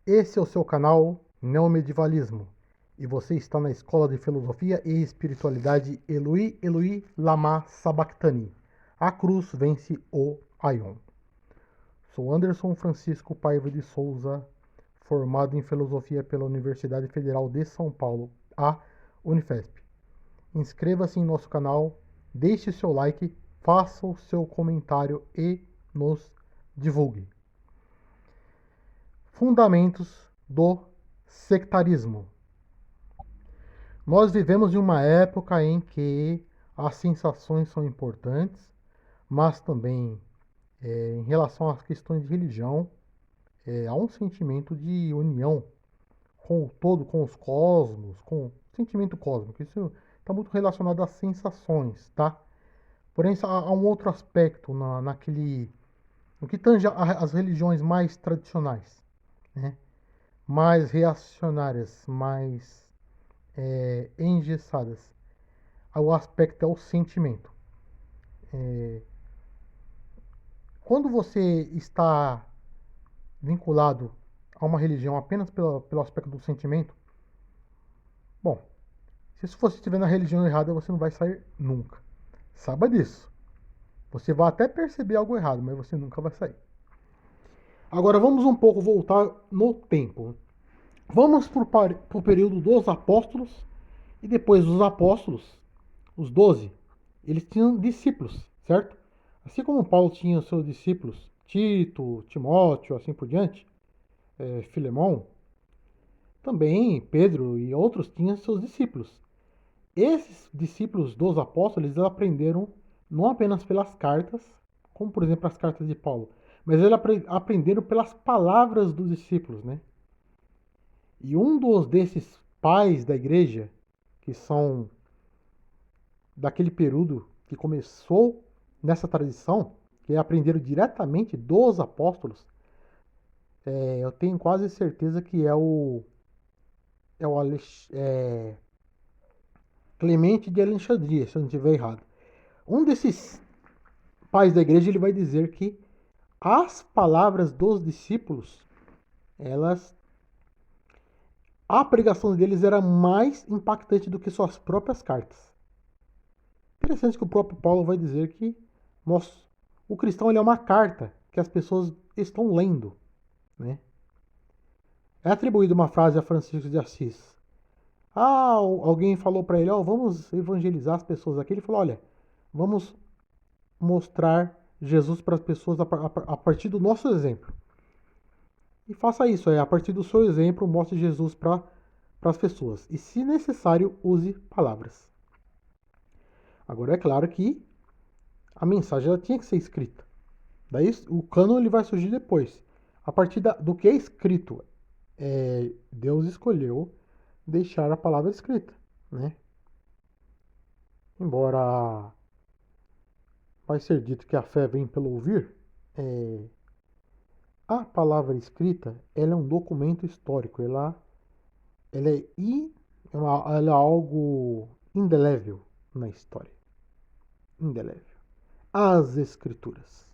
Esse é o seu canal Neomedievalismo e você está na Escola de Filosofia e Espiritualidade Eloí Eloí Lama Sabachthani. A cruz vence o Aion. Sou Anderson Francisco Paiva de Souza, formado em Filosofia pela Universidade Federal de São Paulo, a Unifesp. Inscreva-se em nosso canal, deixe seu like, faça o seu comentário e nos divulgue. Fundamentos do sectarismo. Nós vivemos em uma época em que as sensações são importantes, mas também em relação às questões de religião, há um sentimento de união com o todo, com os cosmos, com o sentimento cósmico. Isso está muito relacionado às sensações, tá? Porém, há um outro aspecto no que tange as religiões mais tradicionais, né? Mais reacionárias, mais engessadas. O aspecto é o sentimento. Quando você está vinculado a uma religião apenas pelo aspecto do sentimento, bom, se você estiver na religião errada, você não vai sair nunca. Saiba disso. Você vai até perceber algo errado, mas você nunca vai sair. Agora vamos um pouco voltar no tempo. Vamos para o período dos apóstolos e depois dos apóstolos, os 12, eles tinham discípulos, certo? Assim como Paulo tinha os seus discípulos, Tito, Timóteo, assim por diante, Filemão, também Pedro e outros tinham seus discípulos. Esses discípulos dos apóstolos, eles aprenderam não apenas pelas cartas, como por exemplo as cartas de Paulo, mas eles aprenderam pelas palavras dos discípulos, né? E um desses pais da igreja, que são daquele período que começou nessa tradição, que aprenderam diretamente dos apóstolos, eu tenho quase certeza que é Clemente de Alexandria, se eu não estiver errado. Um desses pais da igreja, ele vai dizer que as palavras dos discípulos, a pregação deles era mais impactante do que suas próprias cartas. Interessante que o próprio Paulo vai dizer que o cristão ele é uma carta que as pessoas estão lendo, né? É atribuída uma frase a Francisco de Assis. Alguém falou para ele, vamos evangelizar as pessoas aqui. Ele falou, olha, vamos mostrar Jesus para as pessoas a partir do nosso exemplo. E faça isso, a partir do seu exemplo, mostre Jesus para as pessoas. E, se necessário, use palavras. Agora, é claro que a mensagem ela tinha que ser escrita. Daí o cânon ele vai surgir depois. A partir do que é escrito, Deus escolheu deixar a palavra escrita, né? Embora vai ser dito que a fé vem pelo ouvir, a palavra escrita ela é um documento histórico. Ela é algo indelével na história. Indelével. As escrituras.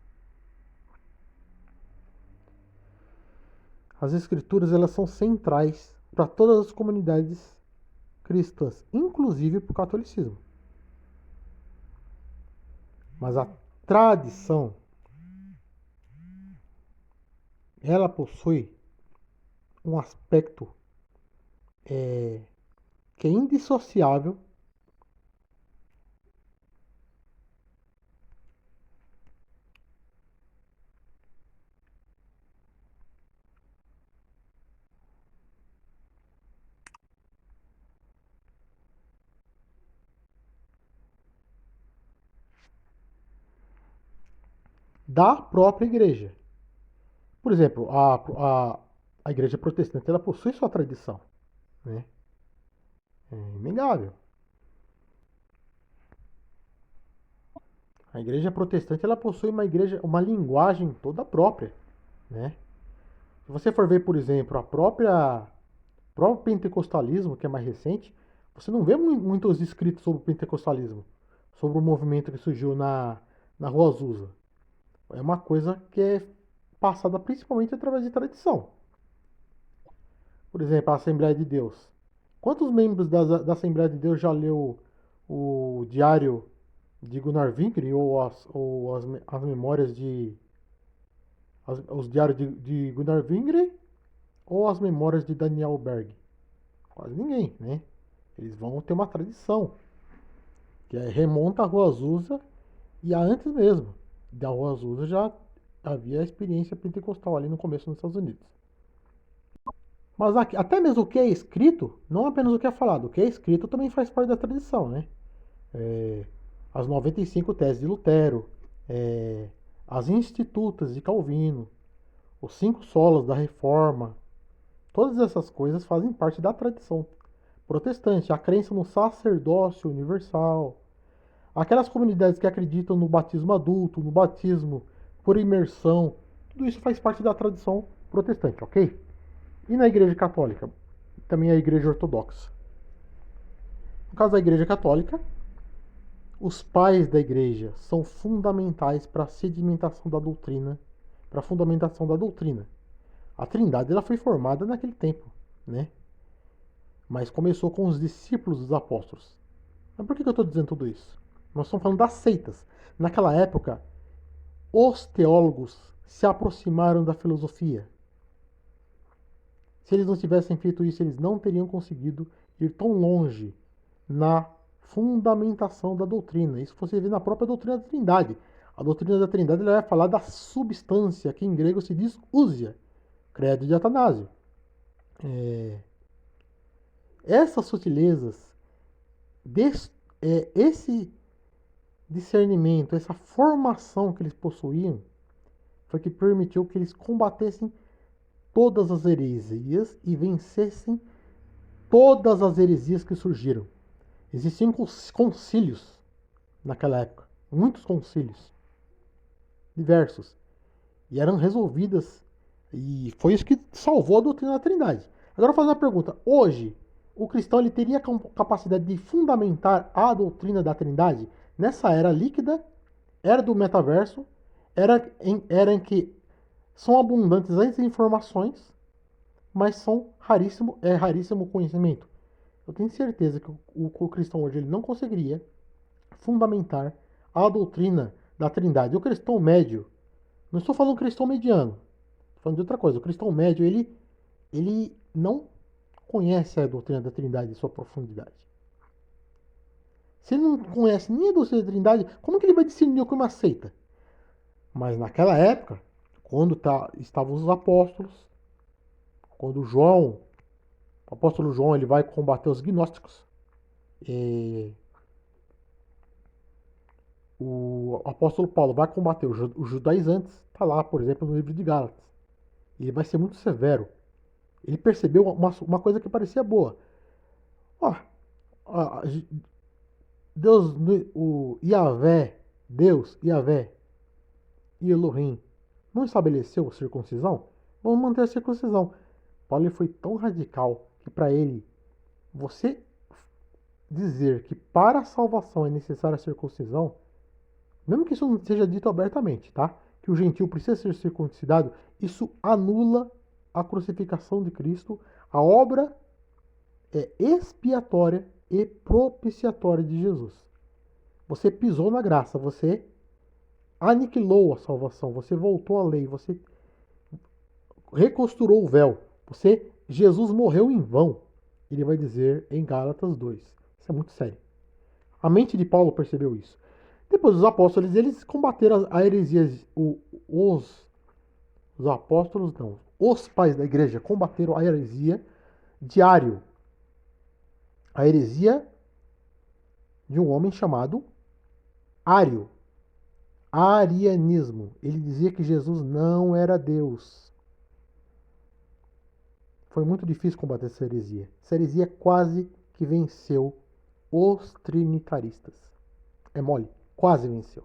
As escrituras elas são centrais para todas as comunidades cristãs, inclusive para o catolicismo. Mas a tradição ela possui um aspecto que é indissociável da própria igreja. Por exemplo, a igreja protestante ela possui sua tradição, né? É inegável. A igreja protestante ela possui uma linguagem toda própria, né? Se você for ver, por exemplo, próprio pentecostalismo, que é mais recente, você não vê muitos escritos sobre o pentecostalismo, sobre o movimento que surgiu na Rua Azusa. É uma coisa que é passada principalmente através de tradição. Por exemplo, a Assembleia de Deus. Quantos membros da Assembleia de Deus já leu o diário de Gunnar Wingre ou as memórias os diários de Gunnar Wingre ou as memórias de Daniel Berg? Quase ninguém, né? Eles vão ter uma tradição que remonta à Rua Azusa e a antes mesmo. Da Rua Azusa já havia a experiência pentecostal ali no começo nos Estados Unidos. Mas aqui, até mesmo o que é escrito, não apenas o que é falado, o que é escrito também faz parte da tradição, né? É, as 95 teses de Lutero, é, as institutas de Calvino, os 5 solas da Reforma, todas essas coisas fazem parte da tradição protestante. A crença no sacerdócio universal, aquelas comunidades que acreditam no batismo adulto, no batismo por imersão, tudo isso faz parte da tradição protestante, ok? E na Igreja Católica? Também a Igreja Ortodoxa. No caso da Igreja Católica, os pais da Igreja são fundamentais para a sedimentação da doutrina, para a fundamentação da doutrina. A Trindade ela foi formada naquele tempo, né? Mas começou com os discípulos dos apóstolos. Mas por que eu estou dizendo tudo isso? Nós estamos falando das seitas. Naquela época, os teólogos se aproximaram da filosofia. Se eles não tivessem feito isso, eles não teriam conseguido ir tão longe na fundamentação da doutrina. Isso você vê na própria doutrina da Trindade. A doutrina da Trindade ela vai falar da substância, que em grego se diz ousia, credo de Atanásio. Essas sutilezas, esse discernimento, essa formação que eles possuíam, foi que permitiu que eles combatessem todas as heresias e vencessem todas as heresias que surgiram. Existiam concílios naquela época, muitos concílios, diversos, e eram resolvidas, e foi isso que salvou a doutrina da Trindade. Agora eu vou fazer uma pergunta: hoje, o cristão ele teria capacidade de fundamentar a doutrina da Trindade nessa era líquida, era do metaverso, era em que são abundantes as informações, mas é raríssimo o conhecimento? Eu tenho certeza que o cristão hoje ele não conseguiria fundamentar a doutrina da Trindade. O cristão médio, não estou falando cristão mediano, estou falando de outra coisa. O cristão médio, ele não conhece a doutrina da Trindade em sua profundidade. Se ele não conhece nem a doutrina da Trindade, como que ele vai discernir o que é uma seita? Mas naquela época, quando estavam os apóstolos, quando o apóstolo João, ele vai combater os gnósticos, o apóstolo Paulo vai combater os judaizantes, está lá, por exemplo, no livro de Gálatas. Ele vai ser muito severo. Ele percebeu uma coisa que parecia boa. Ó, Deus, o Yahvé, Deus, Yahvé e Elohim, não estabeleceu a circuncisão? Vamos manter a circuncisão. Paulo foi tão radical que para ele, você dizer que para a salvação é necessária a circuncisão, mesmo que isso não seja dito abertamente, tá? Que o gentio precisa ser circuncidado, isso anula a crucificação de Cristo, a obra expiatória e propiciatória de Jesus. Você pisou na graça, você aniquilou a salvação, você voltou à lei, você recosturou o véu. Jesus morreu em vão. Ele vai dizer em Gálatas 2. Isso é muito sério. A mente de Paulo percebeu isso. Depois os apóstolos, eles combateram a heresia. Os apóstolos não. Os pais da igreja combateram a heresia de Ário. A heresia de um homem chamado Ário. Arianismo. Ele dizia que Jesus não era Deus. Foi muito difícil combater essa heresia. Essa heresia quase que venceu os trinitaristas. É mole, quase venceu.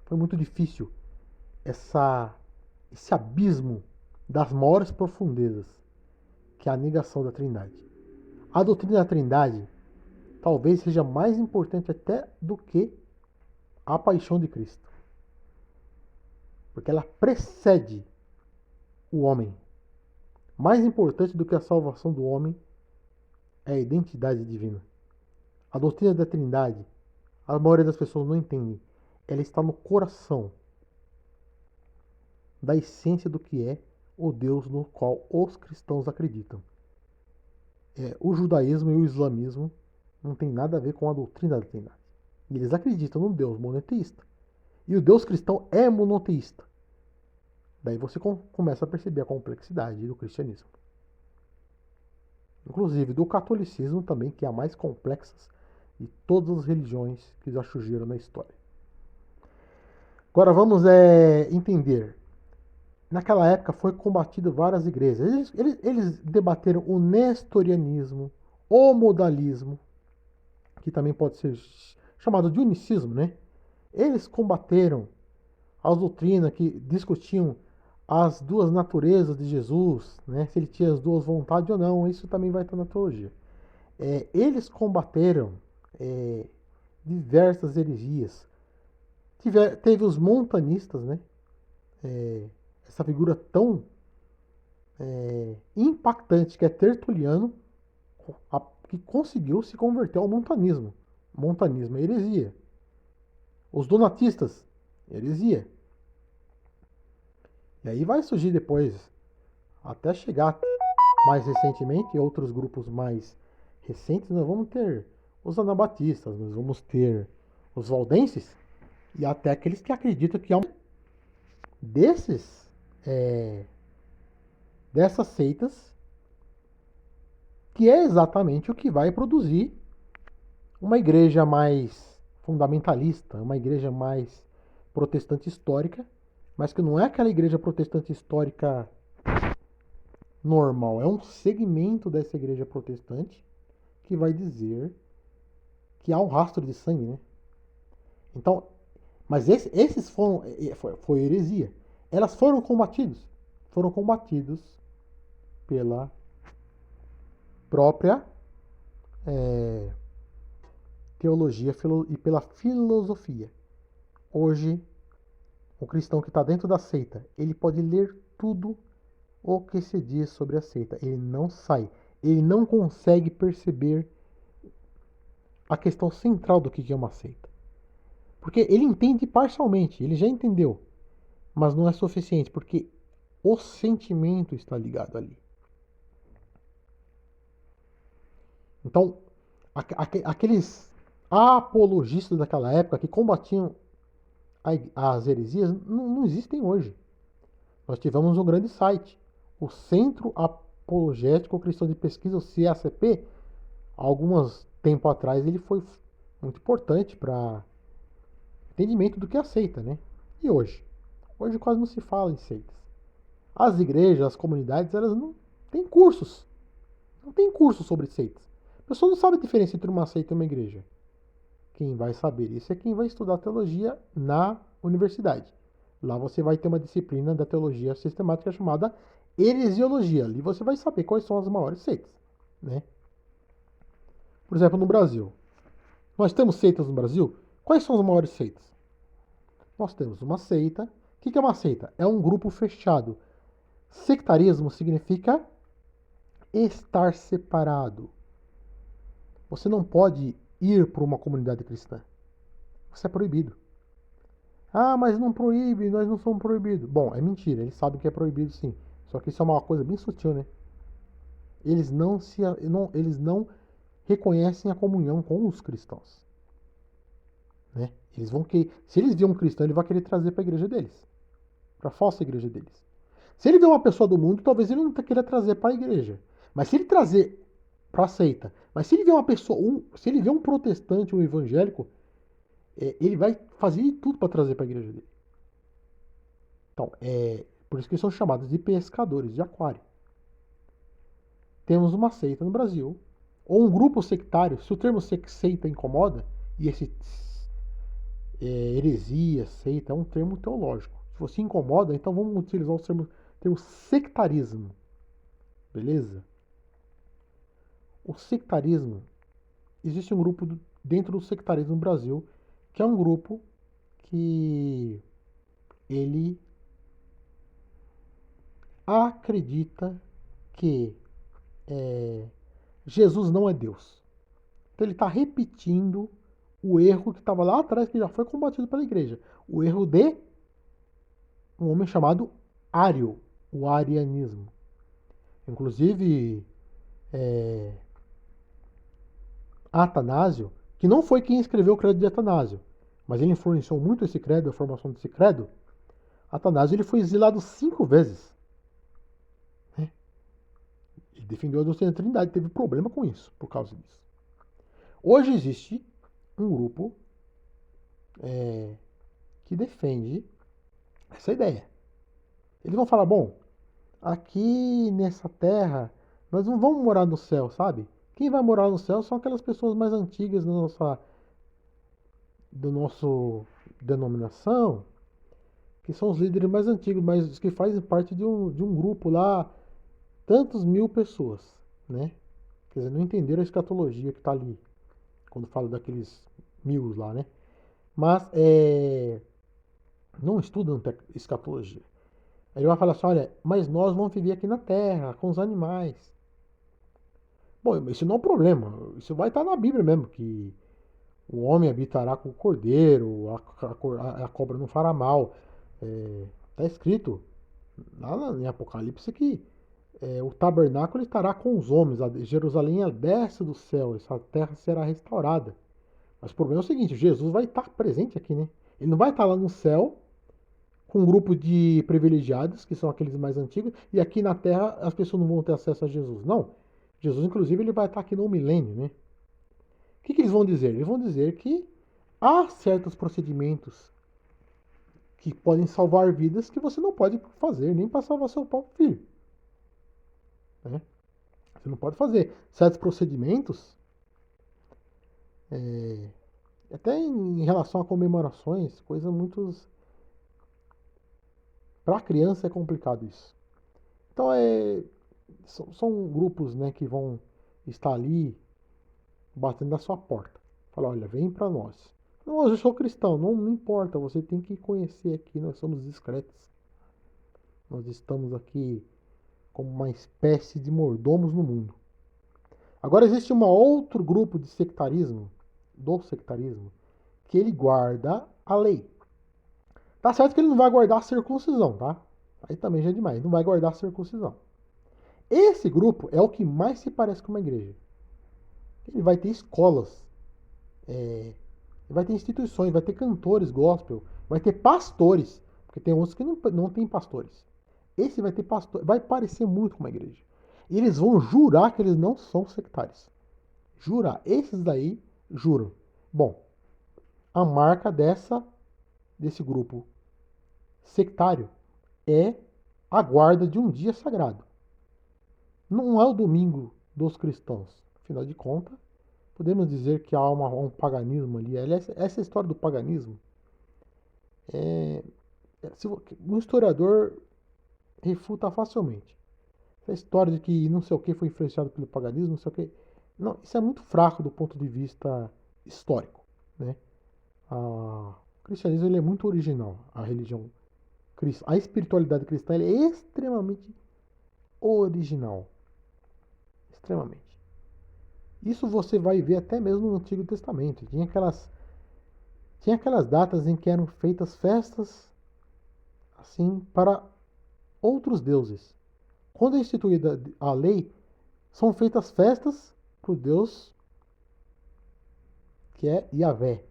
Foi muito difícil esse abismo das maiores profundezas, que é a negação da Trindade. A doutrina da Trindade talvez seja mais importante até do que a paixão de Cristo. Porque ela precede o homem. Mais importante do que a salvação do homem é a identidade divina. A doutrina da Trindade, a maioria das pessoas não entende. Ela está no coração da essência do que é o Deus no qual os cristãos acreditam. O judaísmo e o islamismo não tem nada a ver com a doutrina da Trindade. E eles acreditam num Deus monoteísta. E o Deus cristão é monoteísta. Daí você começa a perceber a complexidade do cristianismo. Inclusive do catolicismo também, que é a mais complexa de todas as religiões que já surgiram na história. Agora vamos entender. Naquela época foi combatido várias igrejas. Eles debateram o nestorianismo, o modalismo, que também pode ser chamado de unicismo, né? Eles combateram as doutrinas que discutiam as duas naturezas de Jesus, né? Se ele tinha as duas vontades ou não, isso também vai estar na teologia. Eles combateram diversas heresias. Teve os montanistas, né? Essa figura tão impactante que é Tertuliano, que conseguiu se converter ao montanismo. Montanismo é heresia. Os donatistas, heresia. E aí vai surgir depois, até chegar mais recentemente, outros grupos mais recentes, nós vamos ter os anabatistas, nós vamos ter os valdenses e até aqueles que acreditam que há dessas seitas que é exatamente o que vai produzir uma igreja mais fundamentalista, uma igreja mais protestante histórica, mas que não é aquela igreja protestante histórica normal, é um segmento dessa igreja protestante que vai dizer que há um rastro de sangue, né? Então, mas esses foi heresia. Elas foram combatidos pela própria teologia e pela filosofia. Hoje, o cristão que está dentro da seita, ele pode ler tudo o que se diz sobre a seita. Ele não sai. Ele não consegue perceber a questão central do que é uma seita. Porque ele entende parcialmente, ele já entendeu. Mas não é suficiente, porque o sentimento está ligado ali. Então, aqueles apologistas daquela época que combatiam as heresias não existem hoje. Nós tivemos um grande site, o Centro Apologético Cristão de Pesquisa, o CACP. Alguns tempo atrás ele foi muito importante para entendimento do que é seita, né? E hoje? Hoje quase não se fala em seitas. As igrejas, as comunidades, elas não têm cursos. Não tem curso sobre seitas. A pessoa não sabe a diferença entre uma seita e uma igreja. Quem vai saber isso é quem vai estudar teologia na universidade. Lá você vai ter uma disciplina da teologia sistemática chamada heresiologia. Ali você vai saber quais são as maiores seitas, né? Por exemplo, no Brasil. Nós temos seitas no Brasil? Quais são as maiores seitas? Nós temos uma seita. O que é uma seita? É um grupo fechado. Sectarismo significa estar separado. Você não pode ir para uma comunidade cristã. Você é proibido. Ah, mas não proíbe, nós não somos proibidos. Bom, é mentira, eles sabem que é proibido sim. Só que isso é uma coisa bem sutil, né? Eles não reconhecem a comunhão com os cristãos. Né? Se eles vêem um cristão, ele vai querer trazer para a igreja deles. Para a falsa igreja deles. Se ele vê uma pessoa do mundo, talvez ele não queira trazer para a igreja. Mas se ele trazer para a seita, mas se ele vê uma pessoa, se ele vê um protestante, um evangélico, ele vai fazer tudo para trazer para a igreja dele. Então, por isso que são chamados de pescadores de aquário. Temos uma seita no Brasil, ou um grupo sectário. Se o termo seita incomoda, e esse heresia, seita, é um termo teológico. Se você incomoda, então vamos utilizar o termo sectarismo. Beleza? O sectarismo, existe um grupo dentro do sectarismo no Brasil, que é um grupo que ele acredita que Jesus não é Deus. Então ele está repetindo o erro que estava lá atrás, que já foi combatido pela igreja. O erro de um homem chamado Ário, o arianismo. Inclusive, Atanásio, que não foi quem escreveu o credo de Atanásio, mas ele influenciou muito esse credo, a formação desse credo. Atanásio ele foi exilado 5 vezes. Né? Ele defendeu a doutrina da Trindade, teve problema com isso, por causa disso. Hoje existe um grupo que defende essa ideia. Eles vão falar, bom, aqui nessa terra, nós não vamos morar no céu, sabe? Quem vai morar no céu são aquelas pessoas mais antigas do nosso denominação, que são os líderes mais antigos, mas que fazem parte de um grupo lá, tantos mil pessoas, né? Quer dizer, não entenderam a escatologia que está ali, quando fala daqueles 1000 lá, né? Mas não estudam escatologia. Aí ele vai falar assim, olha, mas nós vamos viver aqui na terra, com os animais. Bom, isso não é um problema, isso vai estar na Bíblia mesmo, que o homem habitará com o cordeiro, a cobra não fará mal. Está escrito lá em Apocalipse que o tabernáculo estará com os homens, Jerusalém é a desce do céu, essa terra será restaurada. Mas o problema é o seguinte, Jesus vai estar presente aqui, né? Ele não vai estar lá no céu com um grupo de privilegiados, que são aqueles mais antigos, e aqui na terra as pessoas não vão ter acesso a Jesus. Não. Jesus, inclusive, ele vai estar aqui no milênio, né? O que eles vão dizer? Eles vão dizer que há certos procedimentos que podem salvar vidas que você não pode fazer, nem para salvar seu próprio filho. Né? Você não pode fazer certos procedimentos, até em relação a comemorações, coisa muito... Para a criança é complicado isso. Então, são grupos, né, que vão estar ali batendo na sua porta. Fala, olha, vem para nós. Não, eu sou cristão, não importa, você tem que conhecer aqui, nós somos discretos. Nós estamos aqui como uma espécie de mordomos no mundo. Agora existe um outro grupo de sectarismo, que ele guarda a lei. Tá certo que ele não vai guardar a circuncisão, tá? Aí também já é demais, ele não vai guardar a circuncisão. Esse grupo é o que mais se parece com uma igreja. Ele vai ter escolas, vai ter instituições, vai ter cantores gospel, vai ter pastores, porque tem outros que não tem pastores. Esse vai ter pastor, vai parecer muito com uma igreja. E eles vão jurar que eles não são sectários. Jurar. Esses daí juram. Bom, a marca desse grupo sectário é a guarda de um dia sagrado. Não é o domingo dos cristãos. Afinal de contas, podemos dizer que há um paganismo ali. Essa história do paganismo, um historiador refuta facilmente. Essa história de que não sei o que foi influenciado pelo paganismo, não sei o que. Não, isso é muito fraco do ponto de vista histórico. Né? O cristianismo ele é muito original. A religião cristã, a espiritualidade cristã ele é extremamente original. Extremamente. Isso você vai ver até mesmo no Antigo Testamento. Tinha aquelas datas em que eram feitas festas assim para outros deuses. Quando é instituída a lei, são feitas festas para o Deus que é Yahvé.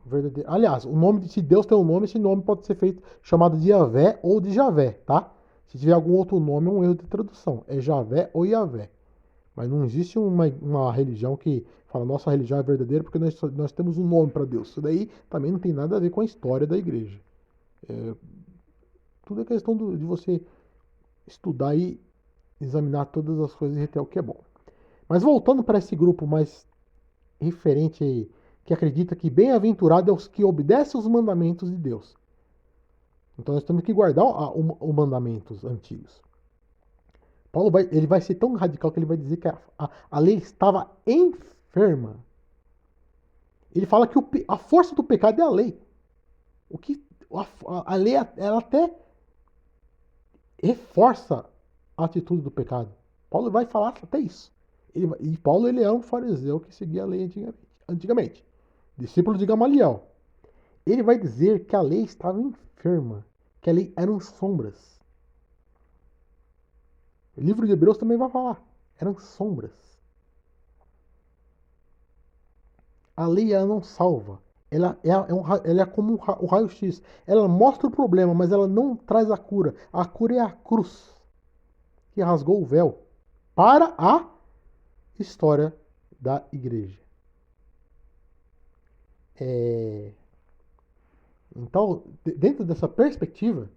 Verdadeiro. Aliás, o nome se Deus tem um nome, esse nome pode ser chamado de Yahvé ou de Javé, tá? Se tiver algum outro nome, é um erro de tradução. É Javé ou Yahvé. Mas não existe uma religião que fala nossa religião é verdadeira porque nós temos um nome para Deus. Isso daí também não tem nada a ver com a história da igreja. Tudo é questão de você estudar e examinar todas as coisas e reter o que é bom. Mas voltando para esse grupo mais referente aí, que acredita que bem-aventurado é os que obedecem os mandamentos de Deus. Então nós temos que guardar os mandamentos antigos. Paulo ele vai ser tão radical que ele vai dizer que a lei estava enferma. Ele fala que a força do pecado é a lei. A lei ela até reforça a atitude do pecado. Paulo vai falar até isso. E Paulo ele é um fariseu que seguia a lei antigamente. Discípulo de Gamaliel. Ele vai dizer que a lei estava enferma, que a lei eram sombras. O livro de Hebreus também vai falar. Eram sombras. A lei ela não salva. Ela é como o raio-x. Ela mostra o problema, mas ela não traz a cura. A cura é a cruz que rasgou o véu para a história da igreja. Então, dentro dessa perspectiva,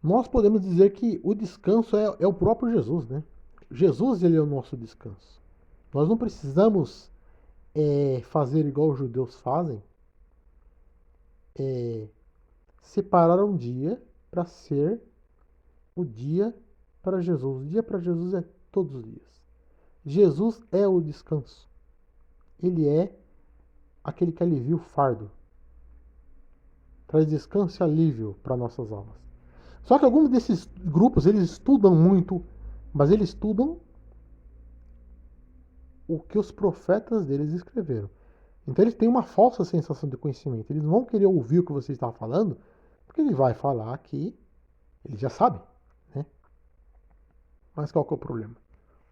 nós podemos dizer que o descanso é o próprio Jesus, né? Jesus ele é o nosso descanso. Nós não precisamos fazer igual os judeus fazem, separar um dia para ser o dia para Jesus. O dia para Jesus é todos os dias. Jesus é o descanso. Ele é aquele que alivia o fardo. Traz descanso e alívio para nossas almas. Só que alguns desses grupos, eles estudam muito, mas eles estudam o que os profetas deles escreveram. Então eles têm uma falsa sensação de conhecimento. Eles vão querer ouvir o que você está falando, porque ele vai falar que ele já sabe, né? Mas qual que é o problema?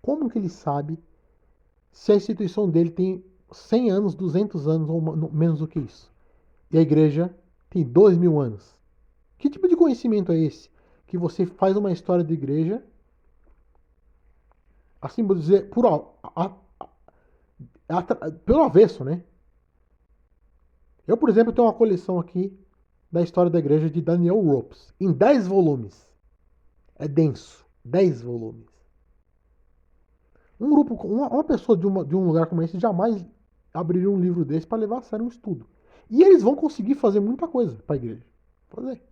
Como que ele sabe se a instituição dele tem 100 anos, 200 anos ou menos do que isso? E a igreja tem 2.000 anos. Que tipo de conhecimento é esse? Que você faz uma história de igreja, assim vou dizer, pelo avesso, né? Eu, por exemplo, tenho uma coleção aqui da história da igreja de Daniel Ropes, em 10 volumes. É denso, 10 volumes. Um grupo, uma pessoa de um lugar como esse jamais abriria um livro desse para levar a sério um estudo. E eles vão conseguir fazer muita coisa para a igreja. Fazer.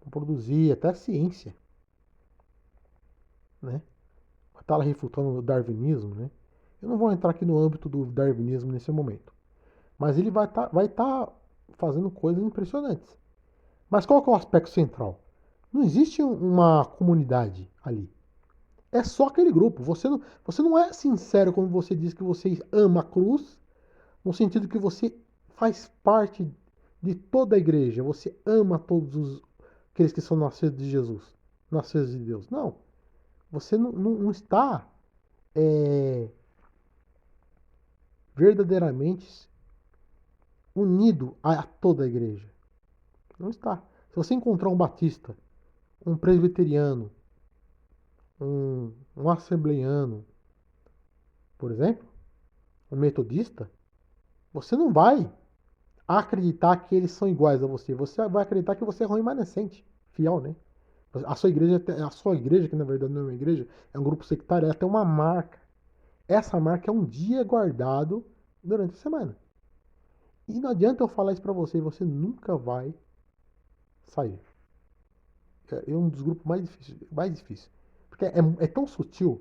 Vão produzir até ciência. Né? Vai estar lá refutando o darwinismo. Né? Eu não vou entrar aqui no âmbito do darwinismo nesse momento. Mas ele vai tá fazendo coisas impressionantes. Mas qual que é o aspecto central? Não existe uma comunidade ali. É só aquele grupo. Você não é sincero quando você diz que você ama a cruz, no sentido que você faz parte de toda a igreja. Você ama todos aqueles que são nascidos de Jesus, nascidos de Deus. Não. Você não está verdadeiramente unido a toda a igreja. Não está. Se você encontrar um batista, um presbiteriano, um assembleiano, por exemplo, um metodista, você não vai acreditar que eles são iguais a você. Você vai acreditar que você é remanescente, fiel, né? A sua igreja, que na verdade não é uma igreja, é um grupo sectário, ela tem uma marca. Essa marca é um dia guardado durante a semana. E não adianta eu falar isso pra você, você nunca vai sair. É um dos grupos mais difíceis. Mais difícil. Porque é tão sutil.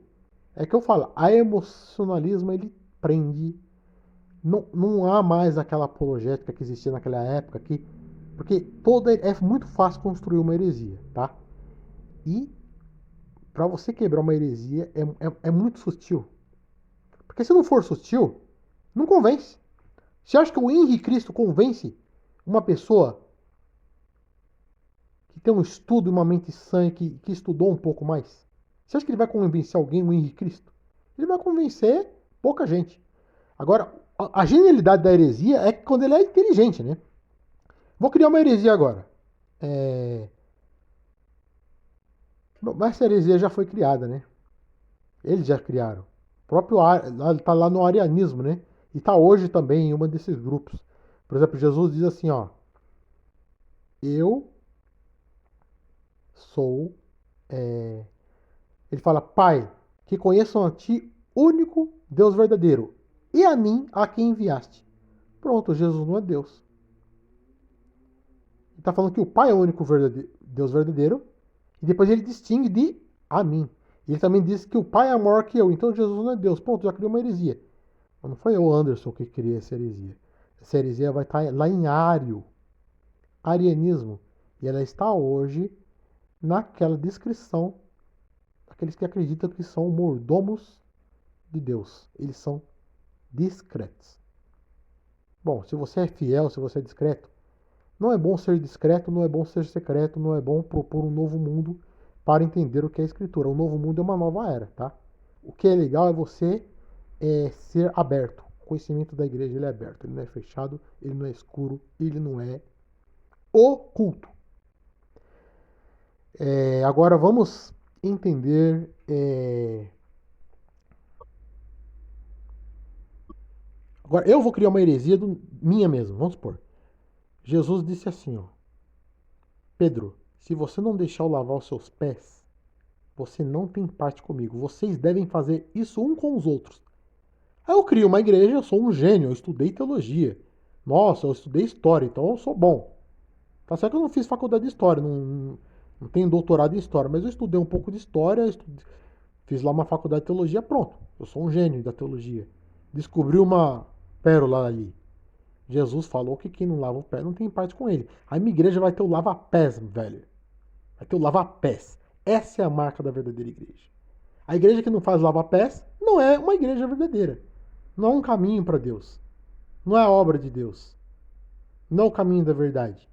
É que eu falo, a emocionalismo ele prende. Não há mais aquela apologética que existia naquela época aqui. Porque é muito fácil construir uma heresia, tá? E para você quebrar uma heresia é muito sutil. Porque se não for sutil, não convence. Você acha que o Henri Cristo convence uma pessoa que tem um estudo e uma mente sã e que estudou um pouco mais? Você acha que ele vai convencer alguém, o Henri Cristo? Ele vai convencer pouca gente. Agora, a genialidade da heresia é que quando ele é inteligente, né? Vou criar uma heresia agora. Mas essa heresia já foi criada, né? Eles já criaram. O próprio está lá no arianismo, né? E está hoje também em um desses grupos. Por exemplo, Jesus diz assim, ó. Eu sou... Ele fala, Pai, que conheçam a Ti, único Deus verdadeiro, e a mim, a quem enviaste. Pronto, Jesus não é Deus. Ele está falando que o Pai é o único Deus verdadeiro, e depois ele distingue de a mim. Ele também diz que o Pai é maior que eu, então Jesus não é Deus. Pronto, já criou uma heresia. Mas não foi eu, Anderson, que criei essa heresia. Essa heresia vai estar lá em arianismo. E ela está hoje naquela descrição daqueles que acreditam que são mordomos de Deus. Eles são discretos. Bom, se você é fiel, se você é discreto, não é bom ser discreto, não é bom ser secreto, não é bom propor um novo mundo para entender o que é a escritura. O novo mundo é uma nova era, tá? O que é legal é você ser aberto. O conhecimento da igreja ele é aberto, ele não é fechado, ele não é escuro, ele não é oculto. Agora vamos entender. Agora eu vou criar uma heresia minha mesmo, vamos supor. Jesus disse assim, ó. Pedro, se você não deixar eu lavar os seus pés, você não tem parte comigo. Vocês devem fazer isso um com os outros. Aí eu crio uma igreja, eu sou um gênio, eu estudei teologia. Nossa, eu estudei história, então eu sou bom. Tá certo que eu não fiz faculdade de história, não tenho doutorado em história, mas eu estudei um pouco de história, fiz lá uma faculdade de teologia, pronto. Eu sou um gênio da teologia. Descobri uma pérola ali. Jesus falou que quem não lava o pé não tem parte com ele. A minha igreja vai ter o lava-pés, velho. Vai ter o lava-pés. Essa é a marca da verdadeira igreja. A igreja que não faz lava-pés não é uma igreja verdadeira. Não é um caminho para Deus. Não é a obra de Deus. Não é o caminho da verdade.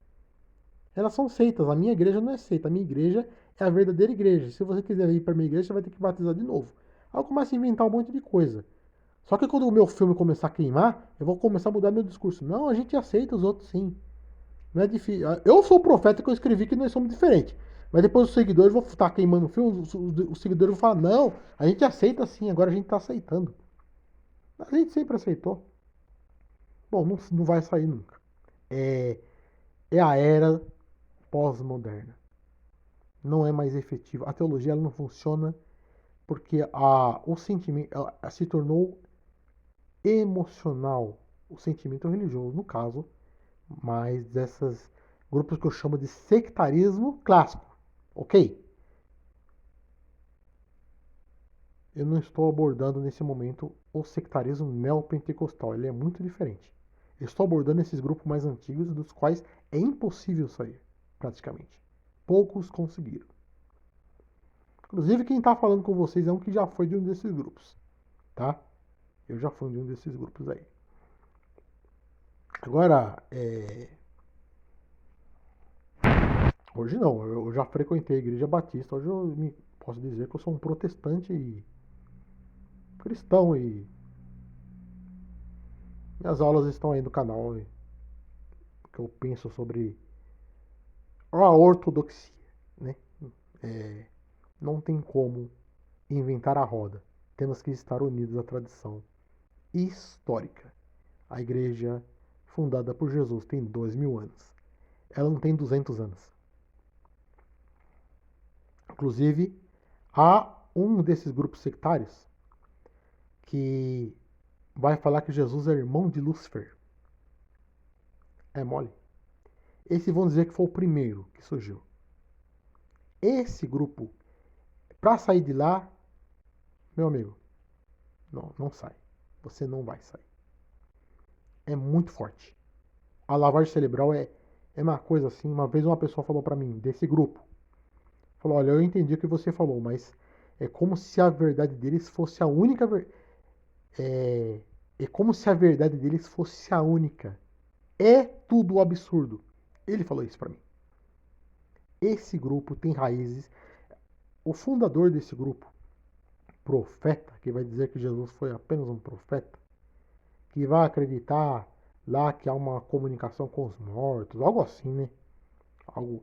Elas são seitas. A minha igreja não é seita. A minha igreja é a verdadeira igreja. Se você quiser ir para a minha igreja, você vai ter que batizar de novo. Aí eu começo a inventar um monte de coisa. Só que quando o meu filme começar a queimar, eu vou começar a mudar meu discurso. Não, a gente aceita os outros sim. Não é difícil. Eu sou o profeta que eu escrevi que nós somos diferentes. Mas depois os seguidores vão estar queimando o filme, os seguidores vão falar, não, a gente aceita sim, agora a gente está aceitando. A gente sempre aceitou. Bom, não vai sair nunca. É, é a era pós-moderna. Não é mais efetiva. A teologia ela não funciona porque o sentimento se tornou emocional. O sentimento religioso, no caso, mas dessas grupos que eu chamo de sectarismo clássico. Ok? Eu não estou abordando nesse momento o sectarismo neopentecostal. Ele é muito diferente. Eu estou abordando esses grupos mais antigos, dos quais é impossível sair, praticamente. Poucos conseguiram. Inclusive, quem está falando com vocês é um que já foi de um desses grupos, tá? Eu já fui de um desses grupos aí. Agora, hoje não, eu já frequentei a igreja batista, hoje eu posso dizer que eu sou um protestante e cristão e minhas aulas estão aí no canal que eu penso sobre a ortodoxia, né? Não tem como inventar a roda, temos que estar unidos à tradição histórica. A igreja fundada por Jesus tem 2000 anos, ela não tem 200 anos. Inclusive, há um desses grupos sectários que vai falar que Jesus é irmão de Lúcifer. É mole. Esses vão dizer que foi o primeiro que surgiu. Esse grupo, para sair de lá, meu amigo, não sai. Você não vai sair. É muito forte. A lavagem cerebral é uma coisa assim. Uma vez uma pessoa falou para mim, desse grupo, falou, olha, eu entendi o que você falou, mas é como se a verdade deles fosse a única é, é como se a verdade deles fosse a única. É tudo absurdo. Ele falou isso para mim. Esse grupo tem raízes. O fundador desse grupo, profeta, que vai dizer que Jesus foi apenas um profeta, que vai acreditar lá que há uma comunicação com os mortos, algo assim, né? Algo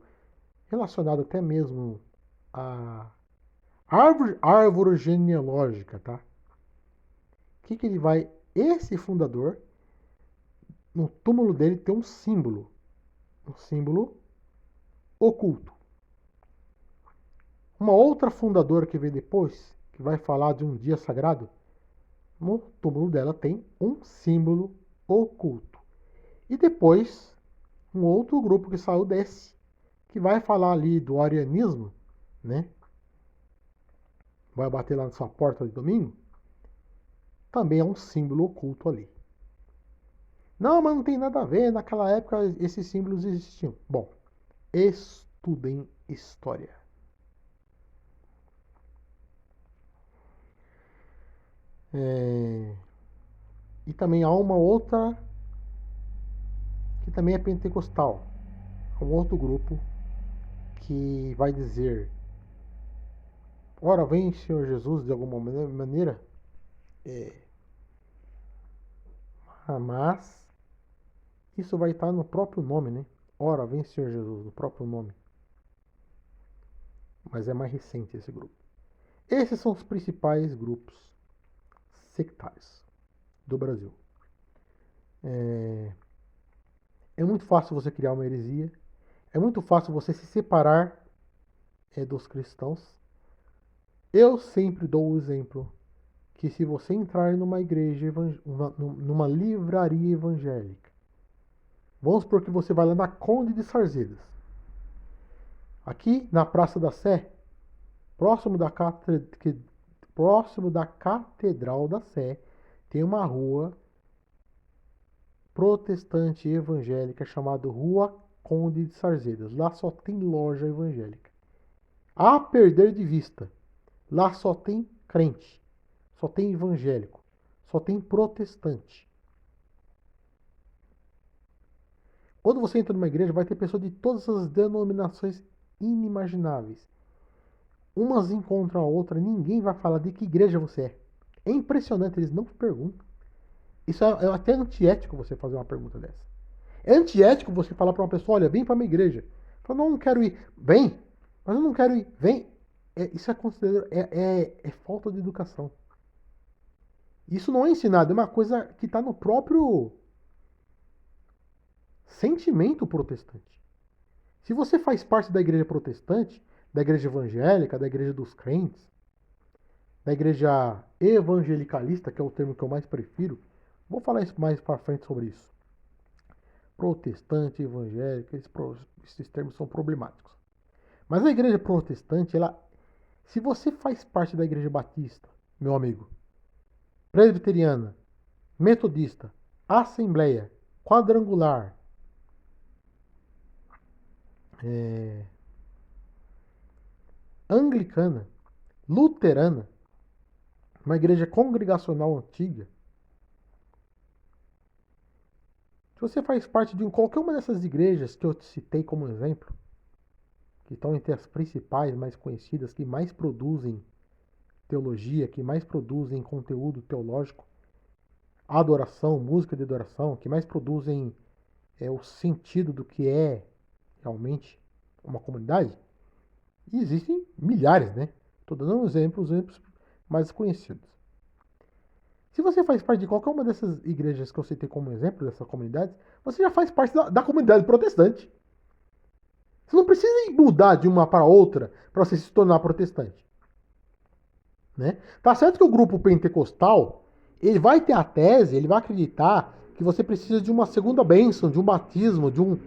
relacionado até mesmo a árvore genealógica, tá? O que ele vai. Esse fundador, no túmulo dele tem um símbolo. Um símbolo oculto. Uma outra fundadora que veio depois, que vai falar de um dia sagrado, no túmulo dela tem um símbolo oculto. E depois, um outro grupo que saiu desse, que vai falar ali do arianismo, né? Vai bater lá na sua porta de domingo, também é um símbolo oculto ali. Não, mas não tem nada a ver, naquela época esses símbolos existiam. Bom, estudem história. É, e também há uma outra que também é pentecostal. Um outro grupo que vai dizer: ora, vem Senhor Jesus de alguma maneira, mas isso vai estar no próprio nome, né? Ora, vem Senhor Jesus, no próprio nome. Mas é mais recente esse grupo. Esses são os principais grupos sectários do Brasil. É muito fácil você criar uma heresia. É muito fácil você se separar dos cristãos. Eu sempre dou o exemplo que se você entrar numa igreja, numa livraria evangélica, vamos supor que você vai lá na Conde de Sarzedas. Aqui na Praça da Sé, próximo da Catedral da Sé, tem uma rua protestante evangélica chamada Rua Conde de Sarzedas. Lá só tem loja evangélica. A perder de vista, lá só tem crente, só tem evangélico, só tem protestante. Quando você entra numa igreja, vai ter pessoas de todas as denominações inimagináveis. Umas encontram a outra, ninguém vai falar de que igreja você é. É impressionante, eles não perguntam. Isso é até antiético você fazer uma pergunta dessa. É antiético você falar para uma pessoa: olha, vem para minha igreja. Fala: não quero ir. Vem, mas eu não quero ir. Vem. Isso é considerado é falta de educação. Isso não é ensinado, é uma coisa que está no próprio sentimento protestante. Se você faz parte da igreja protestante, da igreja evangélica, da igreja dos crentes, da igreja evangelicalista, que é o termo que eu mais prefiro, vou falar isso mais para frente sobre isso. Protestante, evangélica, esses termos são problemáticos. Mas a igreja protestante, se você faz parte da igreja batista, meu amigo, presbiteriana, metodista, assembleia, quadrangular, anglicana, luterana, uma igreja congregacional antiga, se você faz parte de qualquer uma dessas igrejas que eu te citei como exemplo, que estão entre as principais, mais conhecidas, que mais produzem teologia, que mais produzem conteúdo teológico, adoração, música de adoração, que mais produzem o sentido do que é realmente uma comunidade, e existem milhares, né? Estou dando exemplos mais conhecidos. Se você faz parte de qualquer uma dessas igrejas que eu citei como exemplo, dessas comunidades, você já faz parte da comunidade protestante. Você não precisa mudar de uma para outra para você se tornar protestante. Né? Tá certo que o grupo pentecostal, ele vai ter a tese, ele vai acreditar que você precisa de uma segunda bênção, de um batismo, de um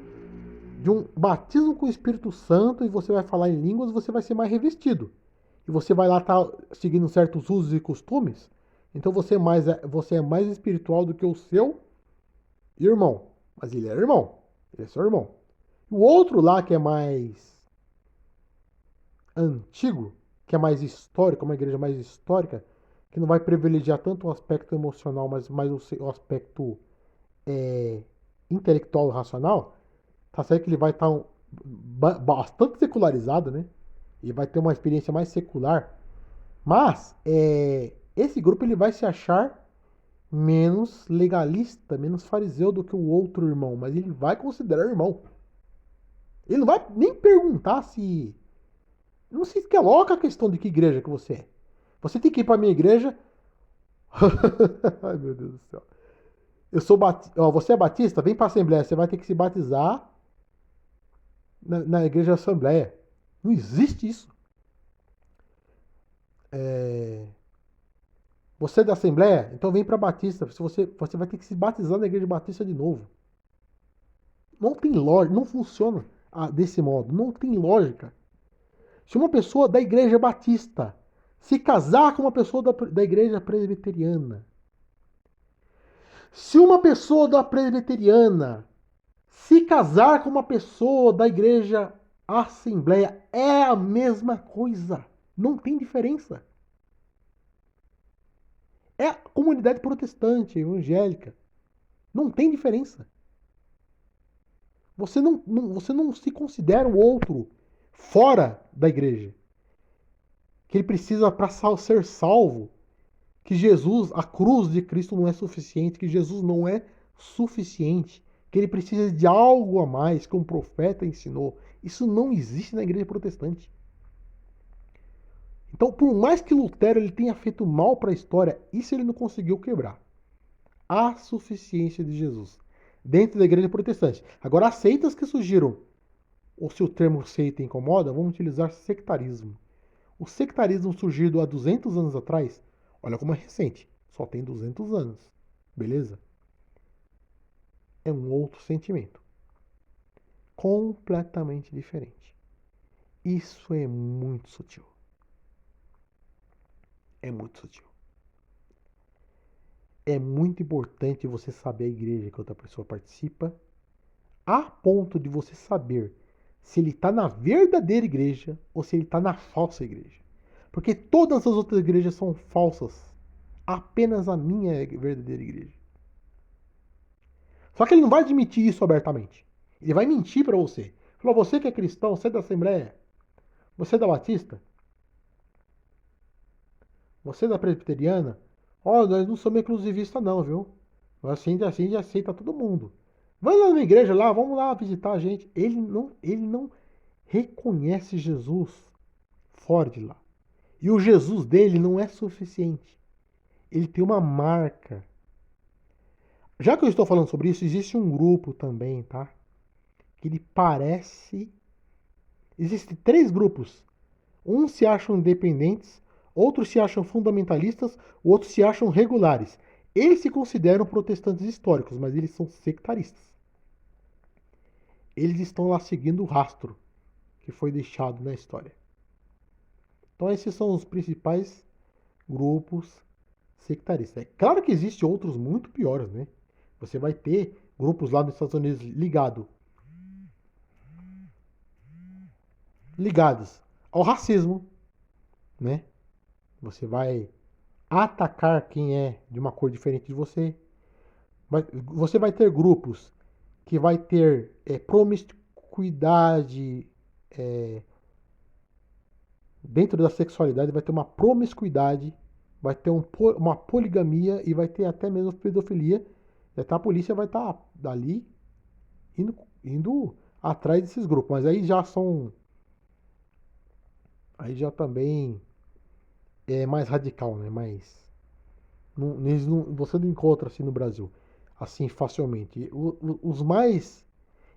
batismo com o Espírito Santo, e você vai falar em línguas, você vai ser mais revestido. E você vai lá estar seguindo certos usos e costumes, então você é mais espiritual do que o seu irmão. Mas ele é irmão, ele é seu irmão. O outro lá que é mais antigo, que é mais histórico, uma igreja mais histórica, que não vai privilegiar tanto o aspecto emocional, mas mais o aspecto intelectual e racional, tá certo que ele vai estar bastante secularizado, né? E vai ter uma experiência mais secular. Mas esse grupo ele vai se achar menos legalista, menos fariseu do que o outro irmão, mas ele vai considerar irmão. Ele não vai nem perguntar se... Não se coloca a questão de que igreja que você é. Você tem que ir para minha igreja. Ai, meu Deus do céu. Eu sou batista. Você é batista? Vem para a Assembleia. Você vai ter que se batizar na igreja da Assembleia. Não existe isso. Você é da Assembleia? Então vem para Batista. Se você vai ter que se batizar na igreja batista de novo. Não tem lógica. Não funciona desse modo. Não tem lógica. Se uma pessoa da igreja batista se casar com uma pessoa da igreja presbiteriana, se uma pessoa da presbiteriana se casar com uma pessoa da igreja assembleia, é a mesma coisa. Não tem diferença. É a comunidade protestante, evangélica. Não tem diferença. Você não se considera o outro fora da igreja. Que ele precisa, para ser salvo, que Jesus, a cruz de Cristo não é suficiente, que Jesus não é suficiente, que ele precisa de algo a mais que um profeta ensinou. Isso não existe na igreja protestante. Então, por mais que Lutero ele tenha feito mal para a história, isso ele não conseguiu quebrar. A suficiência de Jesus dentro da igreja protestante. Agora, as seitas que surgiram, ou se o termo seita incomoda, vamos utilizar sectarismo. O sectarismo surgido há 200 anos atrás, olha como é recente, só tem 200 anos, beleza? É um outro sentimento, completamente diferente. Isso é muito sutil. É muito sutil. É muito importante você saber a igreja que outra pessoa participa, a ponto de você saber se ele está na verdadeira igreja ou se ele está na falsa igreja. Porque todas as outras igrejas são falsas. Apenas a minha é a verdadeira igreja. Só que ele não vai admitir isso abertamente. Ele vai mentir para você. Falou, você que é cristão, você é da Assembleia, você é da Batista, você é da Presbiteriana, ó, nós não somos exclusivistas não, viu? Nós assim já aceita todo mundo. Vai lá na igreja lá, vamos lá visitar a gente. Ele não reconhece Jesus fora de lá. E o Jesus dele não é suficiente. Ele tem uma marca. Já que eu estou falando sobre isso, existe um grupo também, tá? Que ele parece. Existem três grupos. Uns se acham independentes, outros se acham fundamentalistas, outros se acham regulares. Eles se consideram protestantes históricos, mas eles são sectaristas. Eles estão lá seguindo o rastro que foi deixado na história. Então esses são os principais grupos sectaristas. É claro que existem outros muito piores, né? Você vai ter grupos lá nos Estados Unidos ligados ao racismo, né? Você vai atacar quem é de uma cor diferente de você. Você vai ter grupos que vai ter promiscuidade dentro da sexualidade, vai ter uma promiscuidade, vai ter uma poligamia e vai ter até mesmo pedofilia. E até a polícia vai estar ali indo atrás desses grupos. Mas aí já são. Aí já também é mais radical, né? Mas você não encontra assim no Brasil, assim facilmente. Os mais.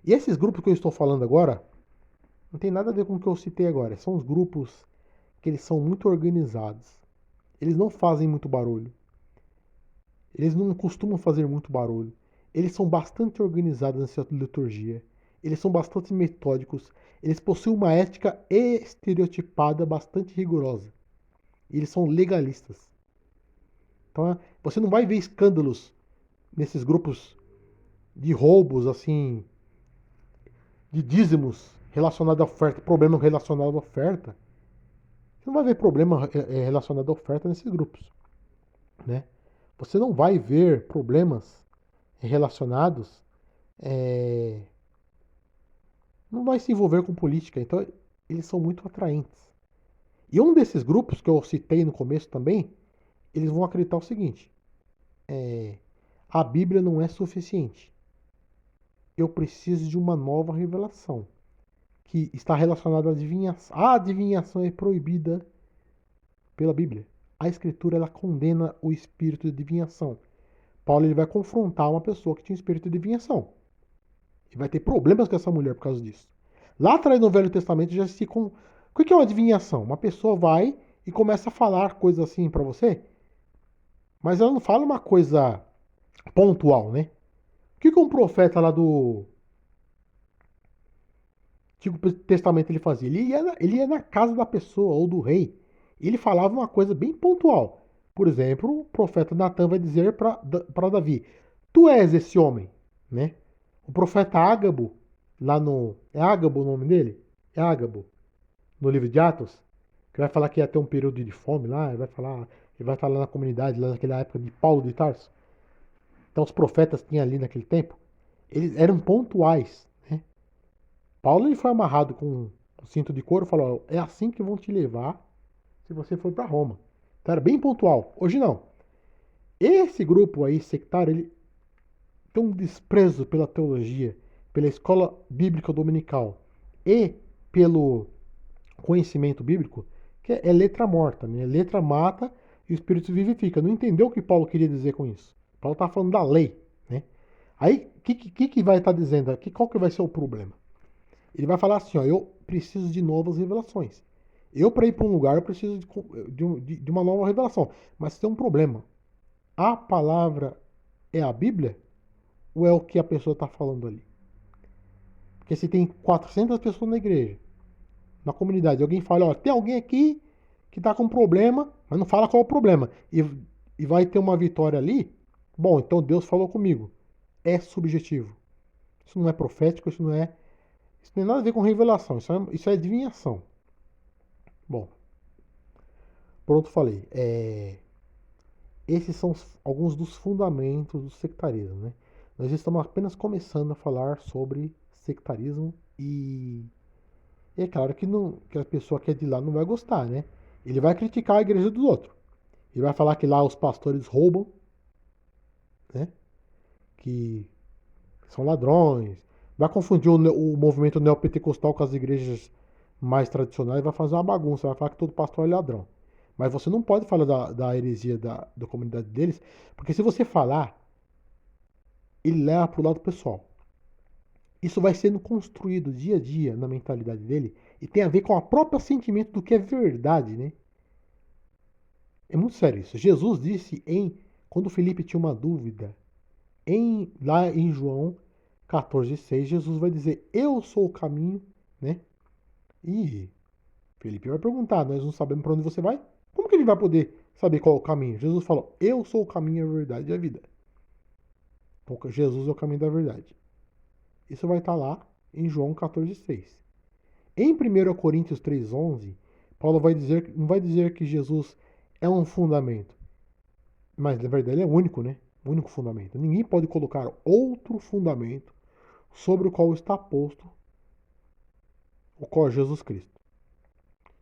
E esses grupos que eu estou falando agora, não tem nada a ver com o que eu citei agora. São os grupos que eles são muito organizados. Eles não fazem muito barulho. Eles não costumam fazer muito barulho. Eles são bastante organizados nessa liturgia. Eles são bastante metódicos. Eles possuem uma ética estereotipada bastante rigorosa. E eles são legalistas. Então, você não vai ver escândalos nesses grupos de roubos, assim, de dízimos relacionados à oferta, problema relacionado à oferta. Você não vai ver problema relacionado à oferta nesses grupos, né? Você não vai ver problemas relacionados, é, não vai se envolver com política. Então, eles são muito atraentes. E um desses grupos que eu citei no começo também, eles vão acreditar o seguinte: a Bíblia não é suficiente. Eu preciso de uma nova revelação que está relacionada à adivinhação. A adivinhação é proibida pela Bíblia. A Escritura ela condena o espírito de adivinhação. Paulo ele vai confrontar uma pessoa que tinha espírito de adivinhação. E vai ter problemas com essa mulher por causa disso. Lá atrás no Velho Testamento já se com. O que é uma adivinhação? Uma pessoa vai e começa a falar coisas assim para você, mas ela não fala uma coisa pontual, né? O que um profeta lá do Antigo Testamento ele fazia? Ele ia na casa da pessoa ou do rei. E ele falava uma coisa bem pontual. Por exemplo, o profeta Natan vai dizer para Davi: Tu és esse homem, né? O profeta Ágabo, lá no. É Ágabo o nome dele? É Ágabo, no livro de Atos. que vai falar que ia ter um período de fome lá, ele vai estar lá na comunidade, lá naquela época de Paulo de Tarso. Então os profetas tinham ali naquele tempo, eles eram pontuais, né? Paulo ele foi amarrado com um cinto de couro e falou: é assim que vão te levar se você for para Roma. Então era bem pontual. Hoje não. Esse grupo aí sectário, ele tem um desprezo pela teologia, pela escola bíblica dominical e pelo conhecimento bíblico, que é letra morta, né? Letra mata e o espírito vivifica. Não entendeu o que Paulo queria dizer com isso. Paulo está falando da lei, né? Aí, o que vai estar dizendo aqui? Qual que vai ser o problema? Ele vai falar assim, ó, eu preciso de novas revelações. Eu, para ir para um lugar, eu preciso de uma nova revelação. Mas tem um problema. A palavra é a Bíblia ou é o que a pessoa está falando ali? Porque se tem 400 pessoas na igreja, na comunidade, alguém fala, ó, tem alguém aqui que está com problema, mas não fala qual é o problema, e vai ter uma vitória ali, bom, então Deus falou comigo. É subjetivo. Isso não é profético, isso não tem nada a ver com revelação, isso é adivinhação. Bom, pronto, falei. Esses são alguns dos fundamentos do sectarismo, né? Nós estamos apenas começando a falar sobre sectarismo e é claro que, não, que a pessoa que é de lá não vai gostar, né? Ele vai criticar a igreja dos outros. Ele vai falar que lá os pastores roubam, né? Que são ladrões. Vai confundir o movimento neopentecostal com as igrejas mais tradicionais e vai fazer uma bagunça. Vai falar que todo pastor é ladrão. Mas você não pode falar da heresia da comunidade deles, porque se você falar, ele leva para o lado pessoal. Isso vai sendo construído dia a dia na mentalidade dele e tem a ver com o próprio sentimento do que é verdade, né? É muito sério isso. Jesus disse quando Felipe tinha uma dúvida, lá em João 14,6, Jesus vai dizer, eu sou o caminho, né? E Felipe vai perguntar, nós não sabemos para onde você vai? Como que ele vai poder saber qual é o caminho? Jesus falou, eu sou o caminho, a verdade e a vida. Então Jesus é o caminho da verdade. Isso vai estar lá em João 14,6. Em 1 Coríntios 3,11, Paulo não vai dizer que Jesus é um fundamento, mas na verdade ele é único, né? O único fundamento. Ninguém pode colocar outro fundamento sobre o qual está posto o qual é Jesus Cristo.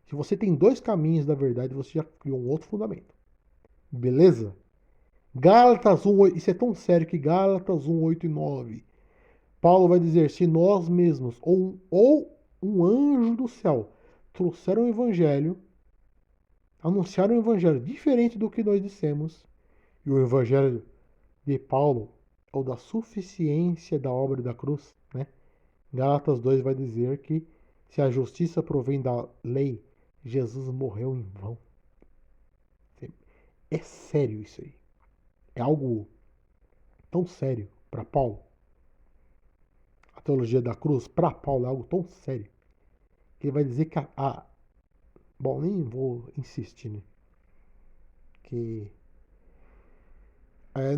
Se você tem dois caminhos da verdade, você já criou um outro fundamento. Beleza? Gálatas 1,8. Isso é tão sério que Gálatas 1,8 e 9. Paulo vai dizer: se nós mesmos ou um anjo do céu trouxeram o evangelho, anunciaram um evangelho diferente do que nós dissemos, e o evangelho de Paulo é o da suficiência da obra da cruz, né? Gálatas 2 vai dizer que se a justiça provém da lei, Jesus morreu em vão. É sério isso aí. É algo tão sério para Paulo. A teologia da cruz, para Paulo, é algo tão sério que ele vai dizer que bom, nem vou insistir, né? Que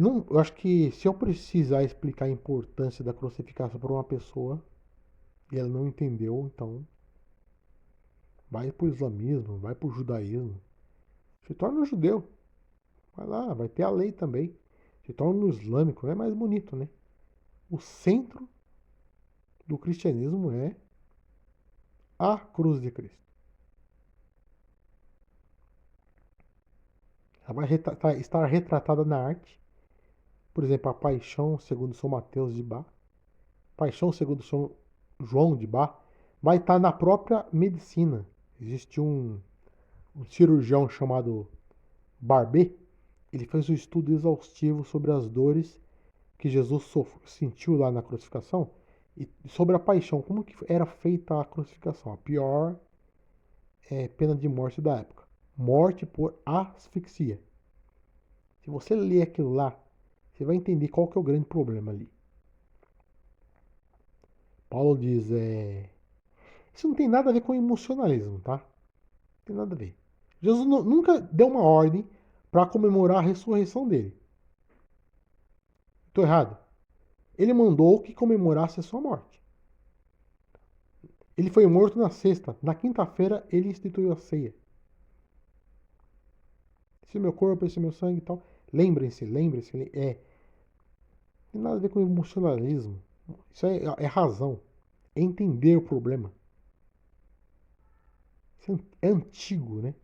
não, eu acho que se eu precisar explicar a importância da crucificação para uma pessoa e ela não entendeu, então vai para o islamismo, vai para o judaísmo, se torna um judeu. Vai lá, vai ter a lei também. Se torna no islâmico, é mais bonito, né? O centro do cristianismo é a cruz de Cristo. Ela vai estar retratada na arte. Por exemplo, a Paixão segundo São Mateus de Bá, Paixão segundo São João de Bá, vai estar na própria medicina. Existe um cirurgião chamado Barbet, ele fez um estudo exaustivo sobre as dores que Jesus sentiu lá na crucificação e sobre a paixão, como que era feita a crucificação, a pior pena de morte da época, morte por asfixia. Se você ler aquilo lá, você vai entender qual que é o grande problema ali. Paulo diz, isso não tem nada a ver com emocionalismo, tá? Não tem nada a ver. Jesus nunca deu uma ordem para comemorar a ressurreição dele. Estou errado? Ele mandou que comemorasse a sua morte. Ele foi morto na sexta. Na quinta-feira, ele instituiu a ceia. Esse é meu corpo, esse é meu sangue e tal. Lembrem-se, tem nada a ver com emocionalismo. Isso é razão. É entender o problema. Isso é antigo, né?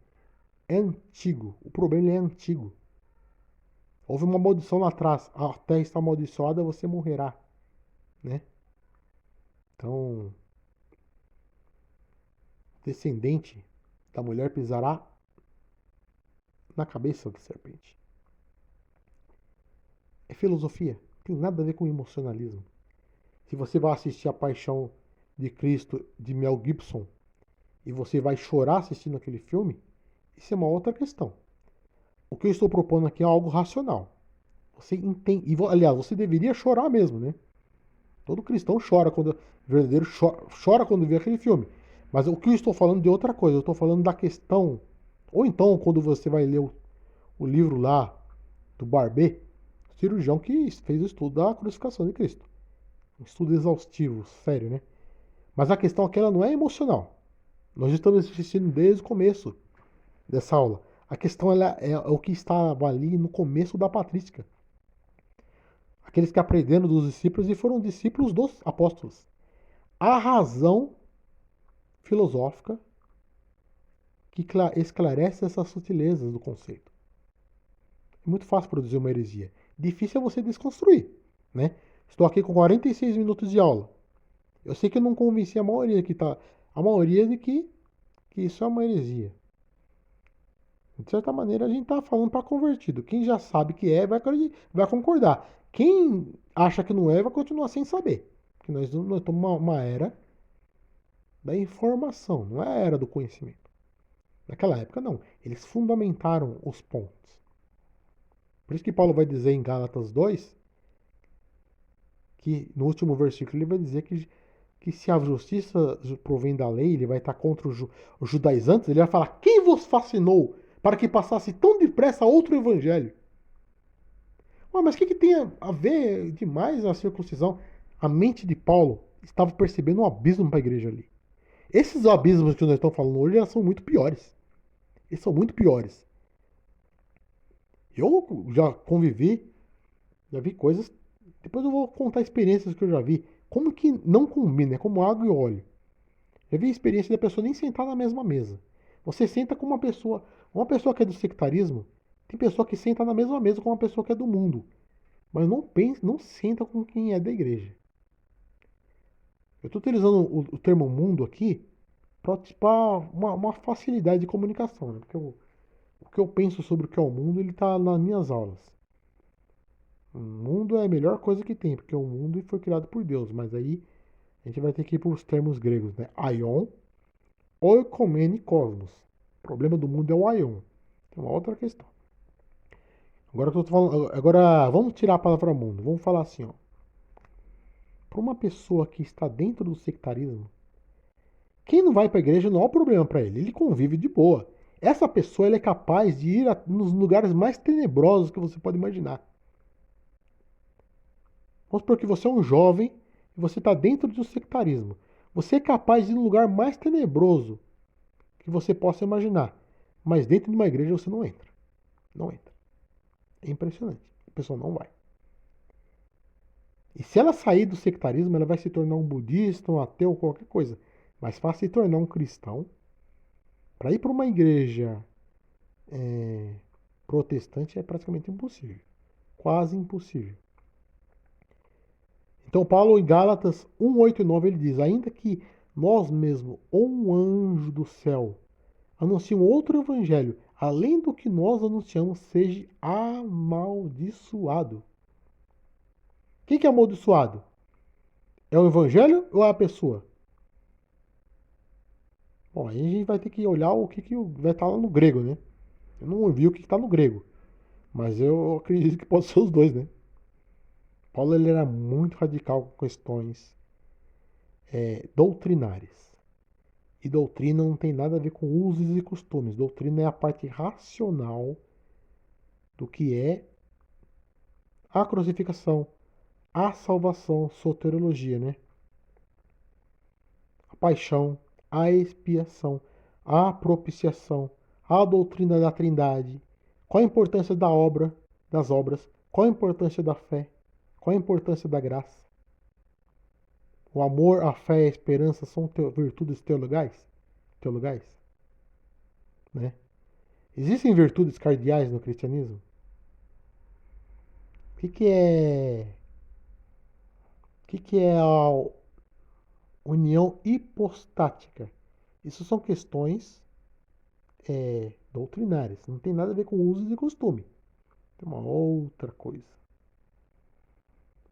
É antigo. O problema é antigo. Houve uma maldição lá atrás. A terra está amaldiçoada, você morrerá, né? Então, descendente da mulher pisará na cabeça da serpente. É filosofia. Tem nada a ver com emocionalismo. Se você vai assistir A Paixão de Cristo de Mel Gibson e você vai chorar assistindo aquele filme, isso é uma outra questão. O que eu estou propondo aqui é algo racional. Você entende. E, aliás, você deveria chorar mesmo, né? Todo cristão chora quando. Verdadeiro chora quando vê aquele filme. Mas o que eu estou falando de outra coisa. Eu estou falando da questão. Ou então, quando você vai ler o livro lá do Barbet, cirurgião que fez o estudo da crucificação de Cristo. Um estudo exaustivo, sério, né? Mas a questão aqui ela não é emocional. Nós estamos assistindo desde o começo dessa aula. A questão ela é o que estava ali no começo da patrística. Aqueles que aprenderam dos discípulos e foram discípulos dos apóstolos. A razão filosófica que esclarece essas sutilezas do conceito. É muito fácil produzir uma heresia. Difícil é você desconstruir, né? Estou aqui com 46 minutos de aula. Eu sei que eu não convenci a maioria a maioria de que isso é uma heresia. De certa maneira, a gente está falando para convertido. Quem já sabe que é, vai concordar. Quem acha que não é, vai continuar sem saber. Porque nós estamos numa era da informação, não é a era do conhecimento. Naquela época, não. Eles fundamentaram os pontos. Por isso que Paulo vai dizer em Gálatas 2, que no último versículo ele vai dizer que se a justiça provém da lei, ele vai estar contra os judaizantes, ele vai falar: quem vos fascinou para que passasse tão depressa outro evangelho? Ué, mas o que tem a ver demais a circuncisão? A mente de Paulo estava percebendo um abismo para a igreja ali. Esses abismos que nós estamos falando hoje já são muito piores. Eles são muito piores. Eu já convivi, já vi coisas. Depois eu vou contar experiências que eu já vi. Como que não combina, é como água e óleo. Já vi a experiência da pessoa nem sentar na mesma mesa. Você senta com uma pessoa que é do sectarismo, tem pessoa que senta na mesma mesa com uma pessoa que é do mundo. Mas não pensa, não senta com quem é da igreja. Eu estou utilizando o termo mundo aqui para uma facilidade de comunicação, né? Porque o que eu penso sobre o que é o mundo, ele está nas minhas aulas. O mundo é a melhor coisa que tem, porque o mundo foi criado por Deus, mas aí a gente vai ter que ir para os termos gregos, né? Aion, oikomene e cosmos. O problema do mundo é o aion. É uma outra questão. Agora que eu tô falando, agora vamos tirar a palavra mundo. Vamos falar assim, ó. Para uma pessoa que está dentro do sectarismo, quem não vai para a igreja não é um problema para ele. Ele convive de boa. Essa pessoa ela é capaz de ir nos lugares mais tenebrosos que você pode imaginar. Vamos supor que você é um jovem e você está dentro do sectarismo. Você é capaz de ir no lugar mais tenebroso que você possa imaginar. Mas dentro de uma igreja você não entra. Não entra. É impressionante. A pessoa não vai. E se ela sair do sectarismo, ela vai se tornar um budista, um ateu, qualquer coisa. Mas para se tornar um cristão, para ir para uma igreja protestante é praticamente impossível. Quase impossível. Então, Paulo, em Gálatas 1, 8 e 9, ele diz: ainda que nós mesmos, ou um anjo do céu, anunciam outro evangelho, além do que nós anunciamos, seja amaldiçoado. Quem que é amaldiçoado? É o evangelho ou é a pessoa? Bom, aí a gente vai ter que olhar o que vai estar lá no grego, né? Eu não vi o que está no grego, mas eu acredito que pode ser os dois, né? Paulo ele era muito radical com questões doutrinárias. E doutrina não tem nada a ver com usos e costumes. Doutrina é a parte racional do que é a crucificação, a salvação, soteriologia, né? A paixão, a expiação, a propiciação, a doutrina da Trindade, Qual a importância da obra, das obras? Qual a importância da fé? Qual a importância da graça? O amor, a fé e a esperança são virtudes teologais? Teologais, né? Existem virtudes cardeais no cristianismo? O que é a união hipostática? Isso são questões doutrinárias. Não tem nada a ver com usos e costume. Tem uma outra coisa,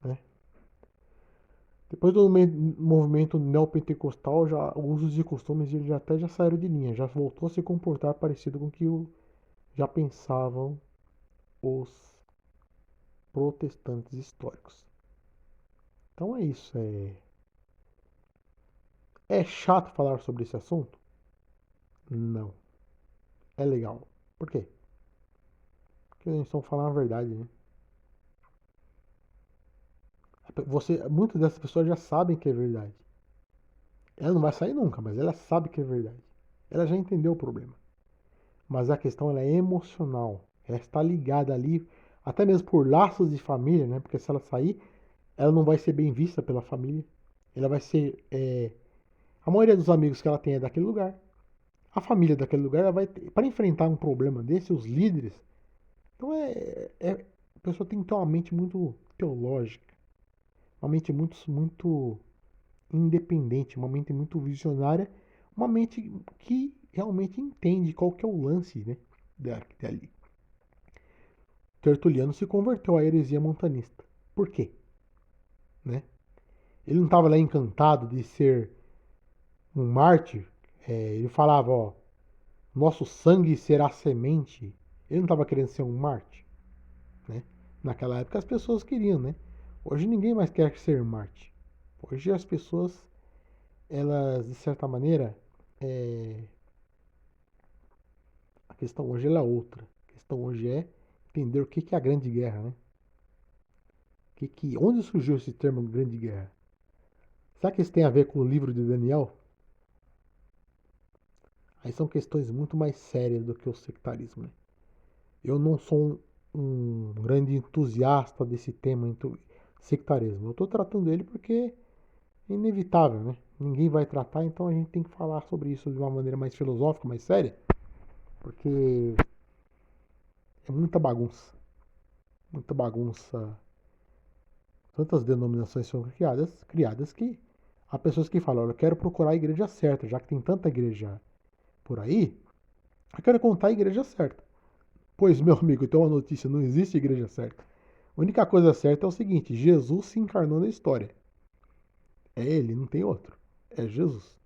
né? Depois do movimento neopentecostal, já, os usos e costumes já saíram de linha. Já voltou a se comportar parecido com o que já pensavam os protestantes históricos. Então é isso. É chato falar sobre esse assunto? Não. É legal. Por quê? Porque a gente está falando a verdade, né? Muitas dessas pessoas já sabem que é verdade. Ela não vai sair nunca, mas ela sabe que é verdade. Ela já entendeu o problema. Mas a questão ela é emocional. Ela está ligada ali, até mesmo por laços de família, né? Porque se ela sair, ela não vai ser bem vista pela família. Ela vai ser. A maioria dos amigos que ela tem é daquele lugar. A família daquele lugar, ela vai para enfrentar um problema desse, os líderes. Então a pessoa tem que ter uma mente muito teológica, uma mente muito independente, uma mente muito visionária, uma mente que realmente entende qual que é o lance, né, dali. Tertuliano se converteu à heresia montanista. Por quê? Né? Ele não estava lá encantado de ser um mártir. Ele falava, ó, nosso sangue será semente. Ele não estava querendo ser um mártir, né? Naquela época as pessoas queriam, né? Hoje ninguém mais quer ser mártir. Hoje as pessoas, elas, de certa maneira, a questão hoje ela é outra. A questão hoje é entender o que é a Grande Guerra, né? Onde surgiu esse termo Grande Guerra? Será que isso tem a ver com o livro de Daniel? Aí são questões muito mais sérias do que o sectarismo, né? Eu não sou um grande entusiasta desse tema sectarismo. Eu estou tratando ele porque é inevitável, né? Ninguém vai tratar, então a gente tem que falar sobre isso de uma maneira mais filosófica, mais séria, porque é muita bagunça. Muita bagunça. Tantas denominações são criadas que há pessoas que falam, olha, eu quero procurar a igreja certa, já que tem tanta igreja por aí, eu quero contar a igreja certa. Pois, meu amigo, então uma notícia, não existe igreja certa. A única coisa certa é o seguinte, Jesus se encarnou na história. É ele, não tem outro. É Jesus.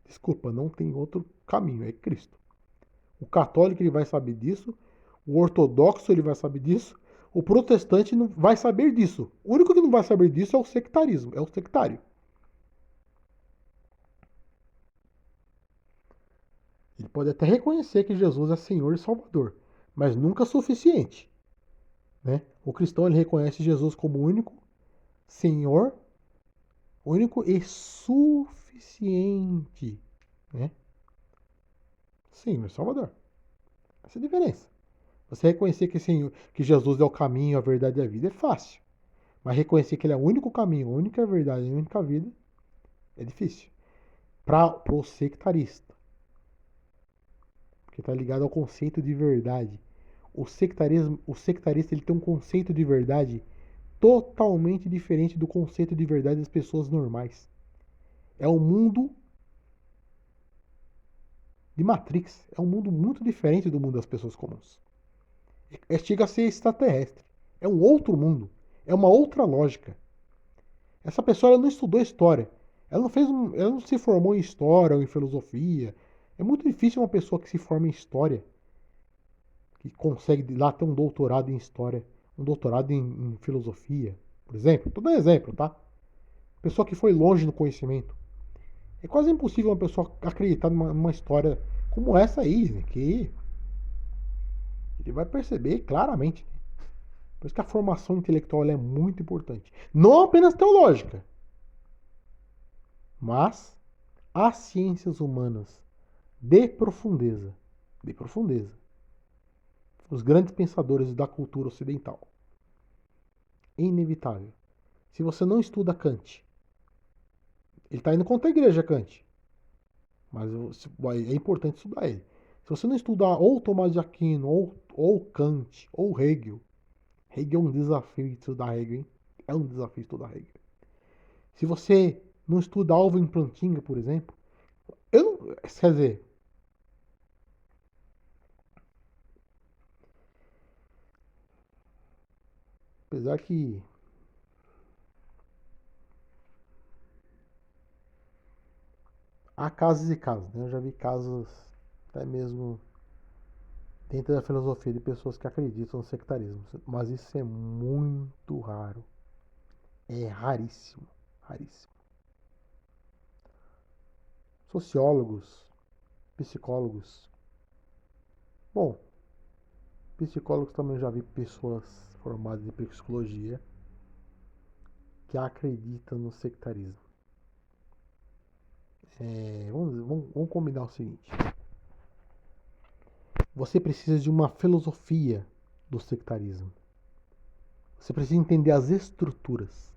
Desculpa, não tem outro caminho, é Cristo. O católico ele vai saber disso, o ortodoxo ele vai saber disso, o protestante não vai saber disso. O único que não vai saber disso é o sectarismo, é o sectário. Ele pode até reconhecer que Jesus é Senhor e Salvador, mas nunca suficiente, né? O cristão ele reconhece Jesus como único Senhor, único e suficiente, né? Senhor e Salvador. Essa é a diferença. Você reconhecer que Jesus é o caminho, a verdade e a vida é fácil. Mas reconhecer que ele é o único caminho, a única verdade, a única vida é difícil. Para o sectarista, que está ligado ao conceito de verdade. O sectarista ele tem um conceito de verdade totalmente diferente do conceito de verdade das pessoas normais. É um mundo de Matrix. É um mundo muito diferente do mundo das pessoas comuns. Chega a ser extraterrestre. É um outro mundo. É uma outra lógica. Essa pessoa ela não estudou história. Ela não se formou em história ou em filosofia. É muito difícil uma pessoa que se forma em história, que consegue lá ter um doutorado em história, um doutorado em filosofia, por exemplo. Estou dando exemplo, tá? Pessoa que foi longe no conhecimento. É quase impossível uma pessoa acreditar numa história como essa aí, né? Que ele vai perceber claramente. Por isso que a formação intelectual é muito importante. Não apenas teológica, mas as ciências humanas de profundeza. De profundeza. os grandes pensadores da cultura ocidental. É inevitável. Se você não estuda Kant, ele está indo contra a igreja, Kant, mas é importante estudar ele. Se você não estudar ou Tomás de Aquino, ou Kant, ou Hegel, Hegel é um desafio de estudar Hegel, hein? É um desafio estudar Hegel. Se você não estuda Alvin Plantinga, por exemplo, eu não, quer dizer, apesar que há casos e casos, né? Eu já vi casos até mesmo dentro da filosofia de pessoas que acreditam no sectarismo, mas isso é muito raro. É raríssimo, raríssimo. Sociólogos, psicólogos. Bom, psicólogos também já vi pessoas formadas em psicologia que acreditam no sectarismo. Vamos combinar o seguinte: você precisa de uma filosofia do sectarismo. Você precisa entender as estruturas.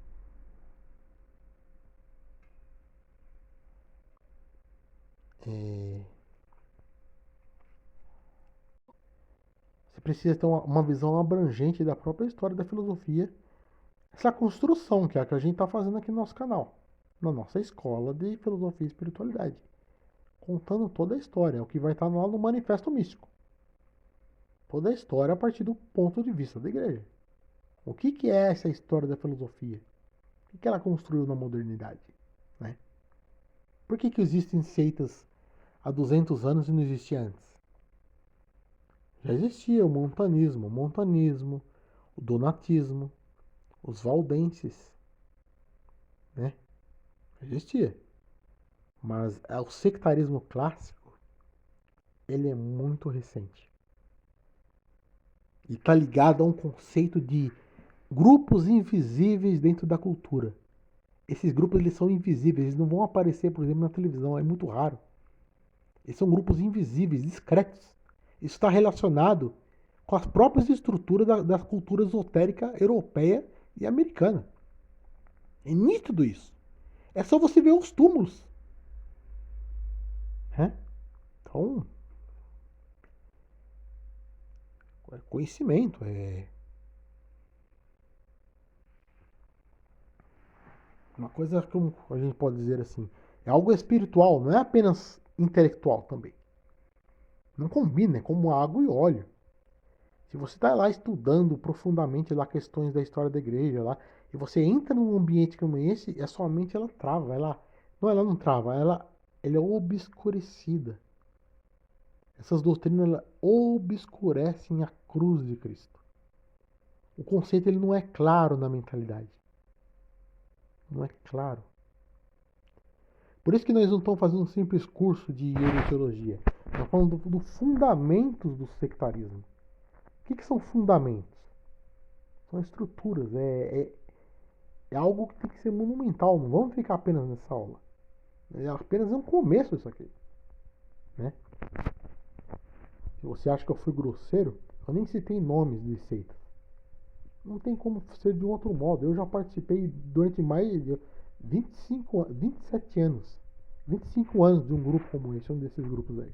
É, Você precisa ter uma visão abrangente da própria história da filosofia, essa construção que é a que a gente está fazendo aqui no nosso canal, na nossa escola de filosofia e espiritualidade, contando toda a história, o que vai estar lá no Manifesto Místico. Toda a história a partir do ponto de vista da igreja. O que é essa história da filosofia? O que ela construiu na modernidade? Né? Por que existem seitas há 200 anos e não existia antes? Já existia o montanismo, o donatismo, os valdenses, né? Já existia. Mas o sectarismo clássico, ele é muito recente. E está ligado a um conceito de grupos invisíveis dentro da cultura. Esses grupos eles são invisíveis, eles não vão aparecer, por exemplo, na televisão, é muito raro. Eles são grupos invisíveis, discretos. Isso está relacionado com as próprias estruturas da cultura esotérica europeia e americana. É nítido isso. É só você ver os túmulos. Né? Então, é conhecimento, é uma coisa que a gente pode dizer assim, é algo espiritual, não é apenas intelectual também. Não combina, é como água e óleo. Se você está lá estudando profundamente lá questões da história da igreja lá, e você entra num ambiente como esse, a sua mente ela trava, ela não trava, ela é obscurecida. Essas doutrinas ela obscurecem a cruz de Cristo. O conceito ele não é claro na mentalidade. Não é claro. Por isso que nós não estamos fazendo um simples curso de teologia. Estamos falando dos fundamentos do sectarismo. O que são fundamentos? São estruturas. É algo que tem que ser monumental. Não vamos ficar apenas nessa aula. É apenas um começo isso aqui. Né? Se você acha que eu fui grosseiro, eu nem citei nomes de seitas. Não tem como ser de um outro modo. Eu já participei durante mais de 27 anos. 25 anos de um grupo como esse, um desses grupos aí.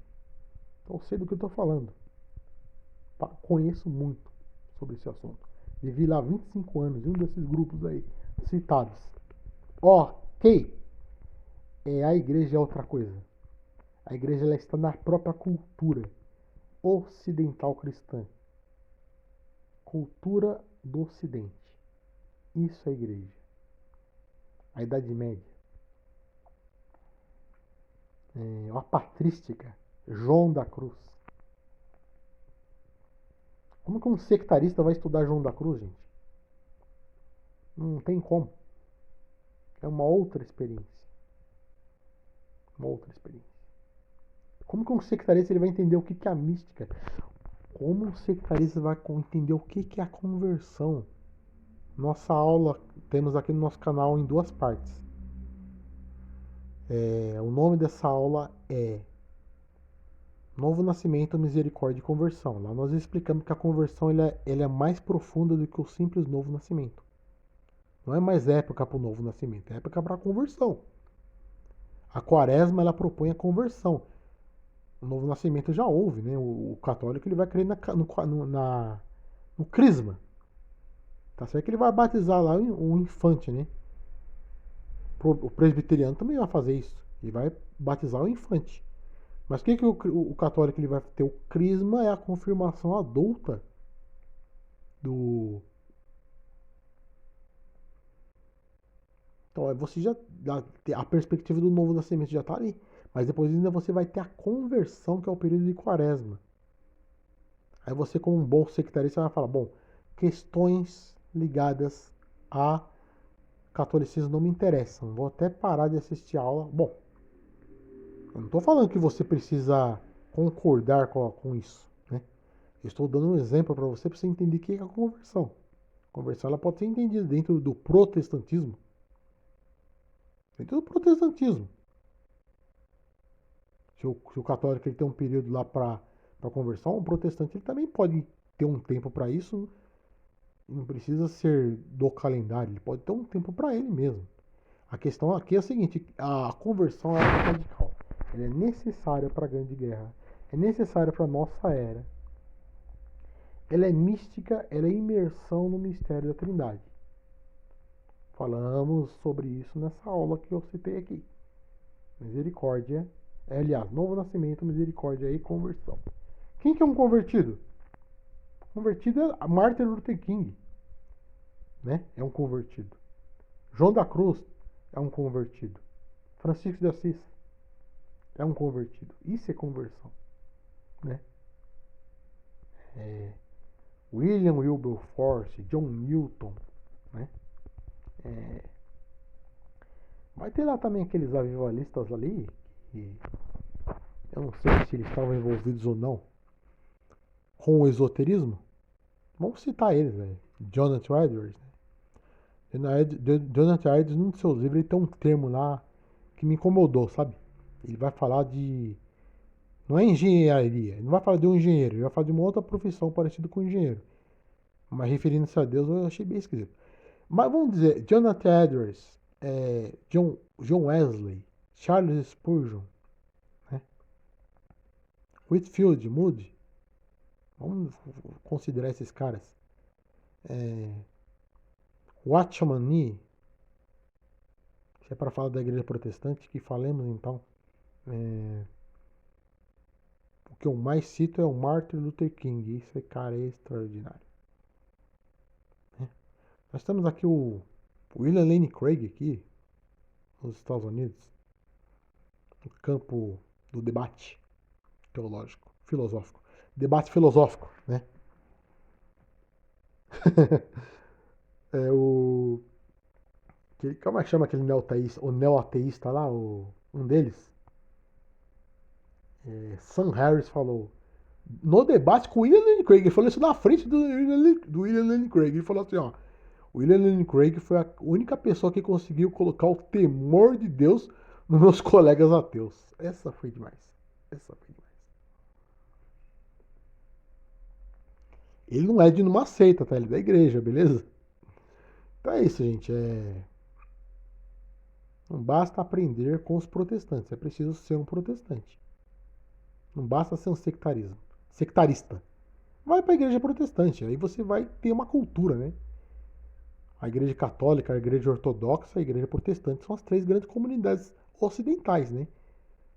Então eu sei do que eu estou falando. Conheço muito sobre esse assunto. Vivi lá 25 anos de um desses grupos aí citados. Ok. A igreja é outra coisa. A igreja ela está na própria cultura ocidental cristã. Cultura do Ocidente. Isso é a igreja. A Idade Média. A patrística. João da Cruz. Como que um sectarista vai estudar João da Cruz, gente? Não tem como. É uma outra experiência. Uma outra experiência. Como que um sectarista ele vai entender o que é a mística? Como um sectarista vai entender o que é a conversão? Nossa aula temos aqui no nosso canal em duas partes. O nome dessa aula é Novo nascimento, misericórdia e conversão. Lá nós explicamos que a conversão ela é mais profunda do que o simples novo nascimento. Não é mais época para o novo nascimento, é época para a conversão. A quaresma ela propõe a conversão. O novo nascimento já houve, né? O católico ele vai crer no crisma. Tá certo que ele vai batizar lá o infante, né? O presbiteriano também vai fazer isso. Ele vai batizar o infante. Mas o que o católico ele vai ter? O crisma é a confirmação adulta do. Então você já. A perspectiva do novo nascimento já está ali. Mas depois ainda você vai ter a conversão, que é o período de quaresma. Aí você, como um bom sectarista, vai falar: bom, questões ligadas a catolicismo não me interessam. Vou até parar de assistir a aula. Bom, eu não estou falando que você precisa concordar com isso, né? Eu estou dando um exemplo para você entender o que é a conversão. A conversão ela pode ser entendida dentro do protestantismo. Dentro do protestantismo. Se o católico ele tem um período lá para conversão, o protestante ele também pode ter um tempo para isso. Não precisa ser do calendário, ele pode ter um tempo para ele mesmo. A questão aqui é a seguinte: a conversão é radical. Ela é necessária para a Grande Guerra, é necessária para a nossa era. Ela é mística, ela é imersão no mistério da Trindade. Falamos sobre isso nessa aula que eu citei aqui. Misericórdia, aliás, novo nascimento, misericórdia e conversão. Quem que é um convertido? Convertido é Martin Luther King, né? É um convertido. João da Cruz é um convertido. Francisco de Assis é um convertido. Isso é conversão, né? William Wilberforce, John Newton, né? Vai ter lá também aqueles avivalistas ali, que eu não sei se eles estavam envolvidos ou não com o esoterismo. Vamos citar eles, né? Jonathan Edwards. Né? Jonathan Edwards, num dos seus livros, ele tem um termo lá que me incomodou, sabe? Ele vai falar de. Não é engenharia, ele não vai falar de um engenheiro, ele vai falar de uma outra profissão parecida com engenheiro. Mas referindo-se a Deus, eu achei bem esquisito. Mas vamos dizer, Jonathan Edwards, John Wesley, Charles Spurgeon, né? Whitfield, Moody, vamos considerar esses caras. Watchman Nee, se é para falar da igreja protestante, que falemos então. O que eu mais cito é o Martin Luther King. Esse cara é extraordinário. Nós temos aqui o William Lane Craig aqui, nos Estados Unidos, no campo do debate teológico, filosófico. Debate filosófico, né? É o... Como é que chama aquele neoteísta, o neoateísta lá, um deles? Sam Harris falou, no debate com o William Lane Craig, ele falou isso na frente do William Lane Craig, ele falou assim, ó, o William Lane Craig foi a única pessoa que conseguiu colocar o temor de Deus nos meus colegas ateus. Essa foi demais. Essa foi demais. Ele não é de numa seita, tá? Ele é da igreja, beleza? Então é isso, gente. Não basta aprender com os protestantes, é preciso ser um protestante. Não basta ser um sectarista. Vai para a igreja protestante, aí você vai ter uma cultura, né? A igreja católica, a igreja ortodoxa e a igreja protestante são as três grandes comunidades ocidentais, né?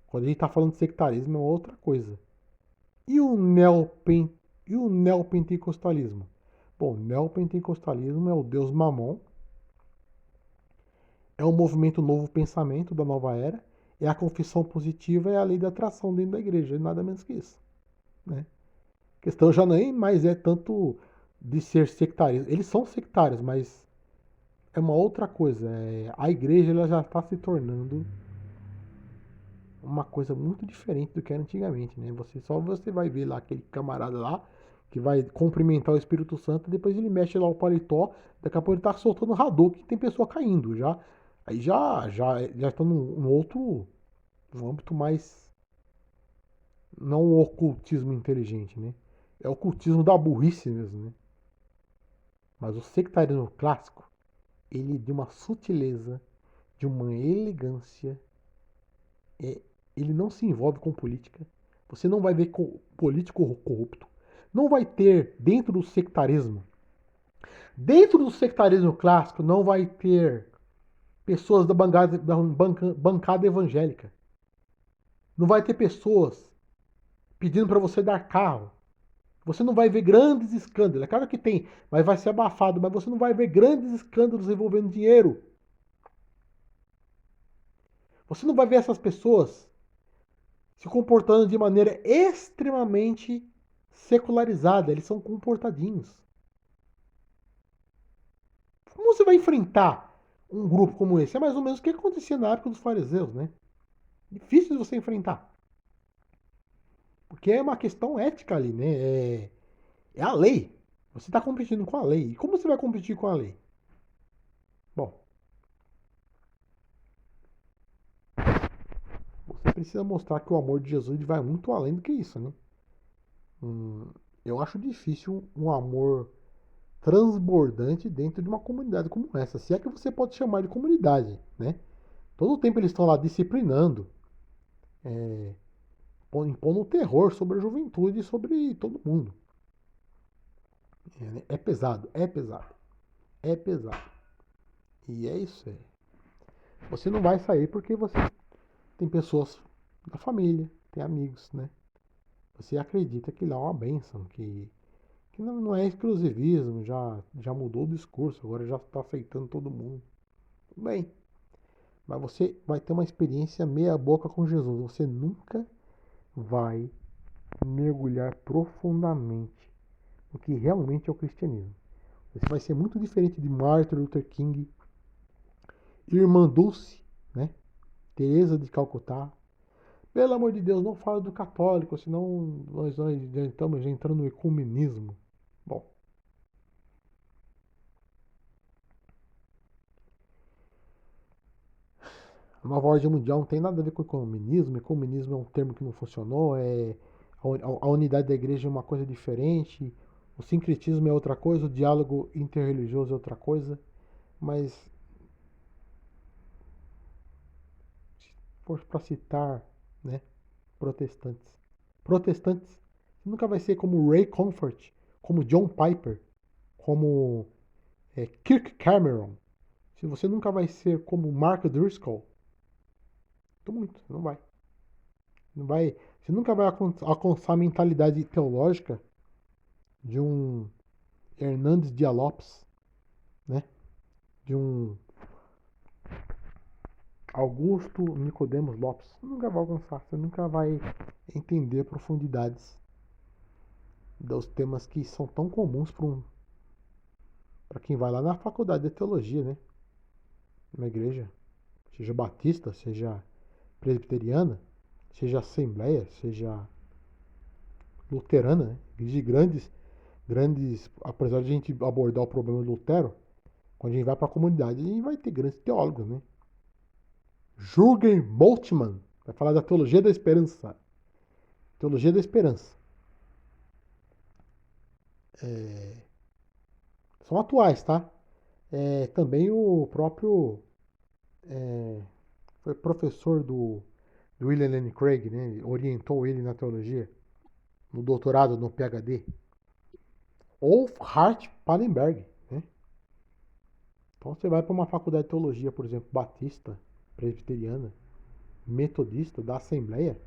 Quando a gente está falando de sectarismo é outra coisa. E o neopentecostalismo? Bom, o neopentecostalismo é o Deus Mamon, é o movimento Novo Pensamento da Nova Era, é a confissão positiva e a lei da atração dentro da igreja, nada menos que isso, né? A questão já nem mais é tanto de ser sectários. Eles são sectários, mas é uma outra coisa. A igreja ela já está se tornando uma coisa muito diferente do que era antigamente, né? Você vai ver lá aquele camarada lá que vai cumprimentar o Espírito Santo, depois ele mexe lá o paletó, daqui a pouco ele tá soltando Hadouken, tem pessoa caindo já. Aí já está num outro, um âmbito mais Não o ocultismo inteligente, né? É o ocultismo da burrice mesmo, né? Mas o sectarismo clássico, ele é de uma sutileza, de uma elegância, é, ele não se envolve com política. Você não vai ver político corrupto. Não vai ter dentro do sectarismo. Dentro do sectarismo clássico não vai ter pessoas da bancada evangélica. Não vai ter pessoas pedindo para você dar carro. Você não vai ver grandes escândalos. É claro que tem, mas vai ser abafado. Mas você não vai ver grandes escândalos envolvendo dinheiro. Você não vai ver essas pessoas se comportando de maneira extremamente secularizada. Eles são comportadinhos. Como você vai enfrentar um grupo como esse? É mais ou menos o que acontecia na época dos fariseus, né? Difícil de você enfrentar. Porque é uma questão ética ali, né? É a lei. Você está competindo com a lei. E como você vai competir com a lei? Bom, você precisa mostrar que o amor de Jesus vai muito além do que isso, né? Eu acho difícil um amor transbordante dentro de uma comunidade como essa. Se é que você pode chamar de comunidade, né? Todo o tempo eles estão lá disciplinando, impondo um terror sobre a juventude e sobre todo mundo. É pesado, é pesado, é pesado. E é isso aí. Você não vai sair porque você tem pessoas da família, tem amigos, né? Você acredita que lá é uma bênção, que não é exclusivismo, já mudou o discurso, agora já está aceitando todo mundo. Tudo bem, mas você vai ter uma experiência meia boca com Jesus. Você nunca vai mergulhar profundamente no que realmente é o cristianismo. Você vai ser muito diferente de Martin Luther King, Irmã Dulce, né? Teresa de Calcutá. Pelo amor de Deus, não fala do católico, senão nós já estamos entrando no ecumenismo. Bom, a nova ordem mundial não tem nada a ver com ecumenismo. Ecumenismo é um termo que não funcionou. A unidade da igreja é uma coisa diferente. O sincretismo é outra coisa. O diálogo interreligioso é outra coisa. Mas, se for para citar, né, protestantes. Protestantes nunca vai ser como Ray Comfort, como John Piper, como Kirk Cameron. Se você nunca vai ser como Mark Driscoll, tô muito, não vai. Não vai, você nunca vai alcançar a mentalidade teológica de um Hernandes Dias Lopes, né? De um Augusto Nicodemos Lopes. Você nunca vai alcançar, você nunca vai entender profundidades dos temas que são tão comuns para quem vai lá na faculdade de teologia, né? Na igreja, seja batista, seja presbiteriana, seja assembleia, seja luterana, né? De grandes, apesar de a gente abordar o problema do Lutero, quando a gente vai para a comunidade, a gente vai ter grandes teólogos, né? Jürgen Moltmann vai falar da teologia da esperança. Teologia da esperança. São atuais, tá? Também o próprio foi professor do William Lane Craig, né? Orientou ele na teologia, no doutorado, no PhD. Ou Hart Palenberg, né? Então você vai para uma faculdade de teologia, por exemplo, batista, presbiteriana, metodista, da Assembleia,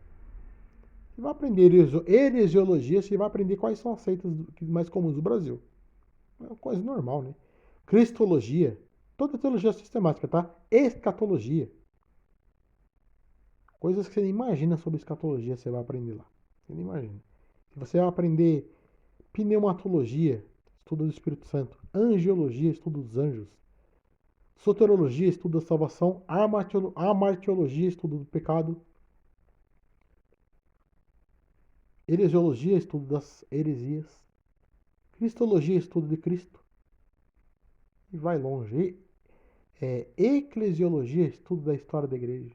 você vai aprender heresiologia, você vai aprender quais são as seitas mais comuns do Brasil. É uma coisa normal, né? Cristologia, toda teologia sistemática, tá? Escatologia. Coisas que você nem imagina sobre escatologia você vai aprender lá. Você nem imagina. Se você vai aprender pneumatologia, estudo do Espírito Santo, angiologia, estudo dos anjos, soterologia, estudo da salvação, amartiologia, estudo do pecado, heresiologia, estudo das heresias, cristologia, estudo de Cristo, e vai longe. Eclesiologia, estudo da história da igreja.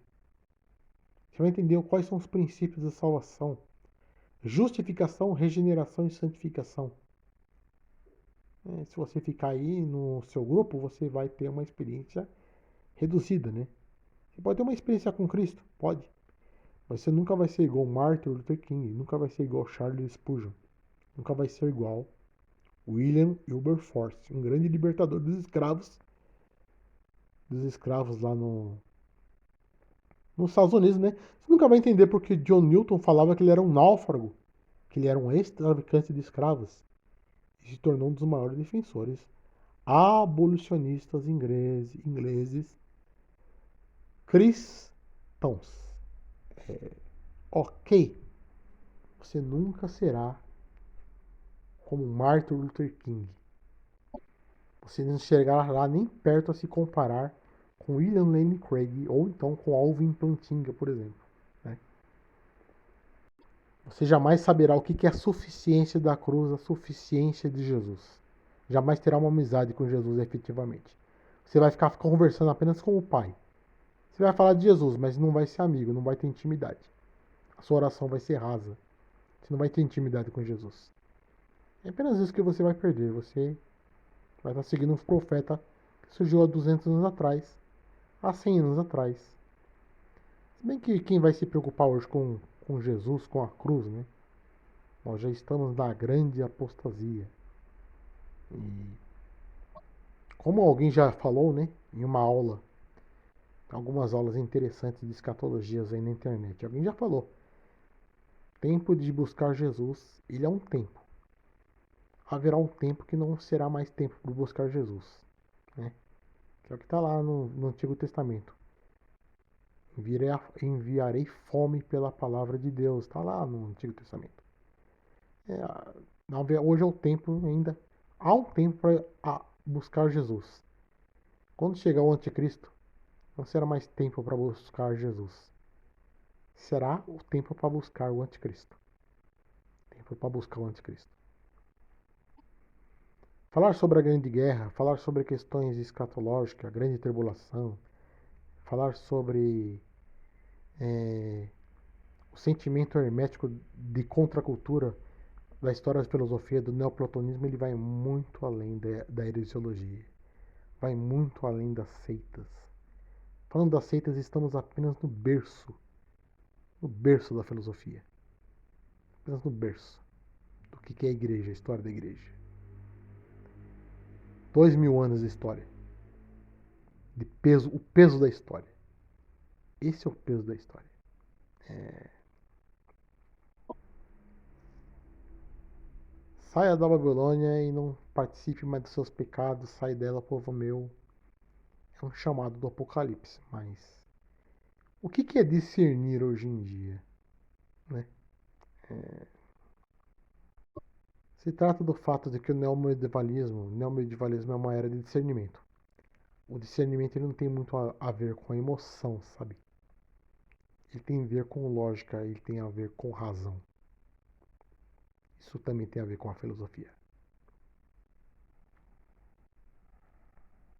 Você vai entender quais são os princípios da salvação, Justificação, regeneração e santificação. Se você ficar aí no seu grupo, você vai ter uma experiência reduzida, né? Você pode ter uma experiência com Cristo, pode. Mas você nunca vai ser igual Martin Luther King, nunca vai ser igual Charles Spurgeon, nunca vai ser igual William Wilberforce, um grande libertador dos escravos lá nos Estados Unidos, né? Você nunca vai entender porque John Newton falava que ele era um náufrago, que ele era um ex-traficante de escravos e se tornou um dos maiores defensores abolicionistas ingleses cristãos. Ok, você nunca será como Martin Luther King. Você não chegará nem perto a se comparar com William Lane Craig ou então com Alvin Plantinga, por exemplo. Né? Você jamais saberá o que é a suficiência da cruz, a suficiência de Jesus. Jamais terá uma amizade com Jesus efetivamente. Você vai ficar conversando apenas com o Pai. Você vai falar de Jesus, mas não vai ser amigo, não vai ter intimidade. A sua oração vai ser rasa. Você não vai ter intimidade com Jesus. É apenas isso que você vai perder. Você vai estar seguindo um profeta que surgiu há 200 anos atrás, há 100 anos atrás. Se bem que quem vai se preocupar hoje com Jesus, com a cruz, né? Nós já estamos na grande apostasia. E como alguém já falou, né? Em uma aula, algumas aulas interessantes de escatologias aí na internet. Alguém já falou. Tempo de buscar Jesus, ele é um tempo. Haverá um tempo que não será mais tempo para buscar Jesus. Né? Que é o que está lá no Antigo Testamento. Enviarei fome pela palavra de Deus. Está lá no Antigo Testamento. Hoje é o tempo ainda. Há um tempo para buscar Jesus. Quando chegar o anticristo, não será mais tempo para buscar Jesus. Será o tempo para buscar o anticristo. Tempo para buscar o anticristo. Falar sobre a grande guerra, falar sobre questões escatológicas, a grande tribulação, falar sobre o sentimento hermético de contracultura da história da filosofia do neoplatonismo, ele vai muito além da heresiologia, vai muito além das seitas. Falando das seitas, estamos apenas no berço da filosofia, apenas no berço do que é a igreja, a história da igreja. 2000 anos de história, de peso, o peso da história. Esse é o peso da história. Saia da Babilônia e não participe mais dos seus pecados, sai dela, povo meu. É um chamado do Apocalipse, mas o que é discernir hoje em dia? Né? Se trata do fato de que o neomedievalismo é uma era de discernimento. O discernimento ele não tem muito a ver com a emoção, sabe? Ele tem a ver com lógica, ele tem a ver com razão. Isso também tem a ver com a filosofia.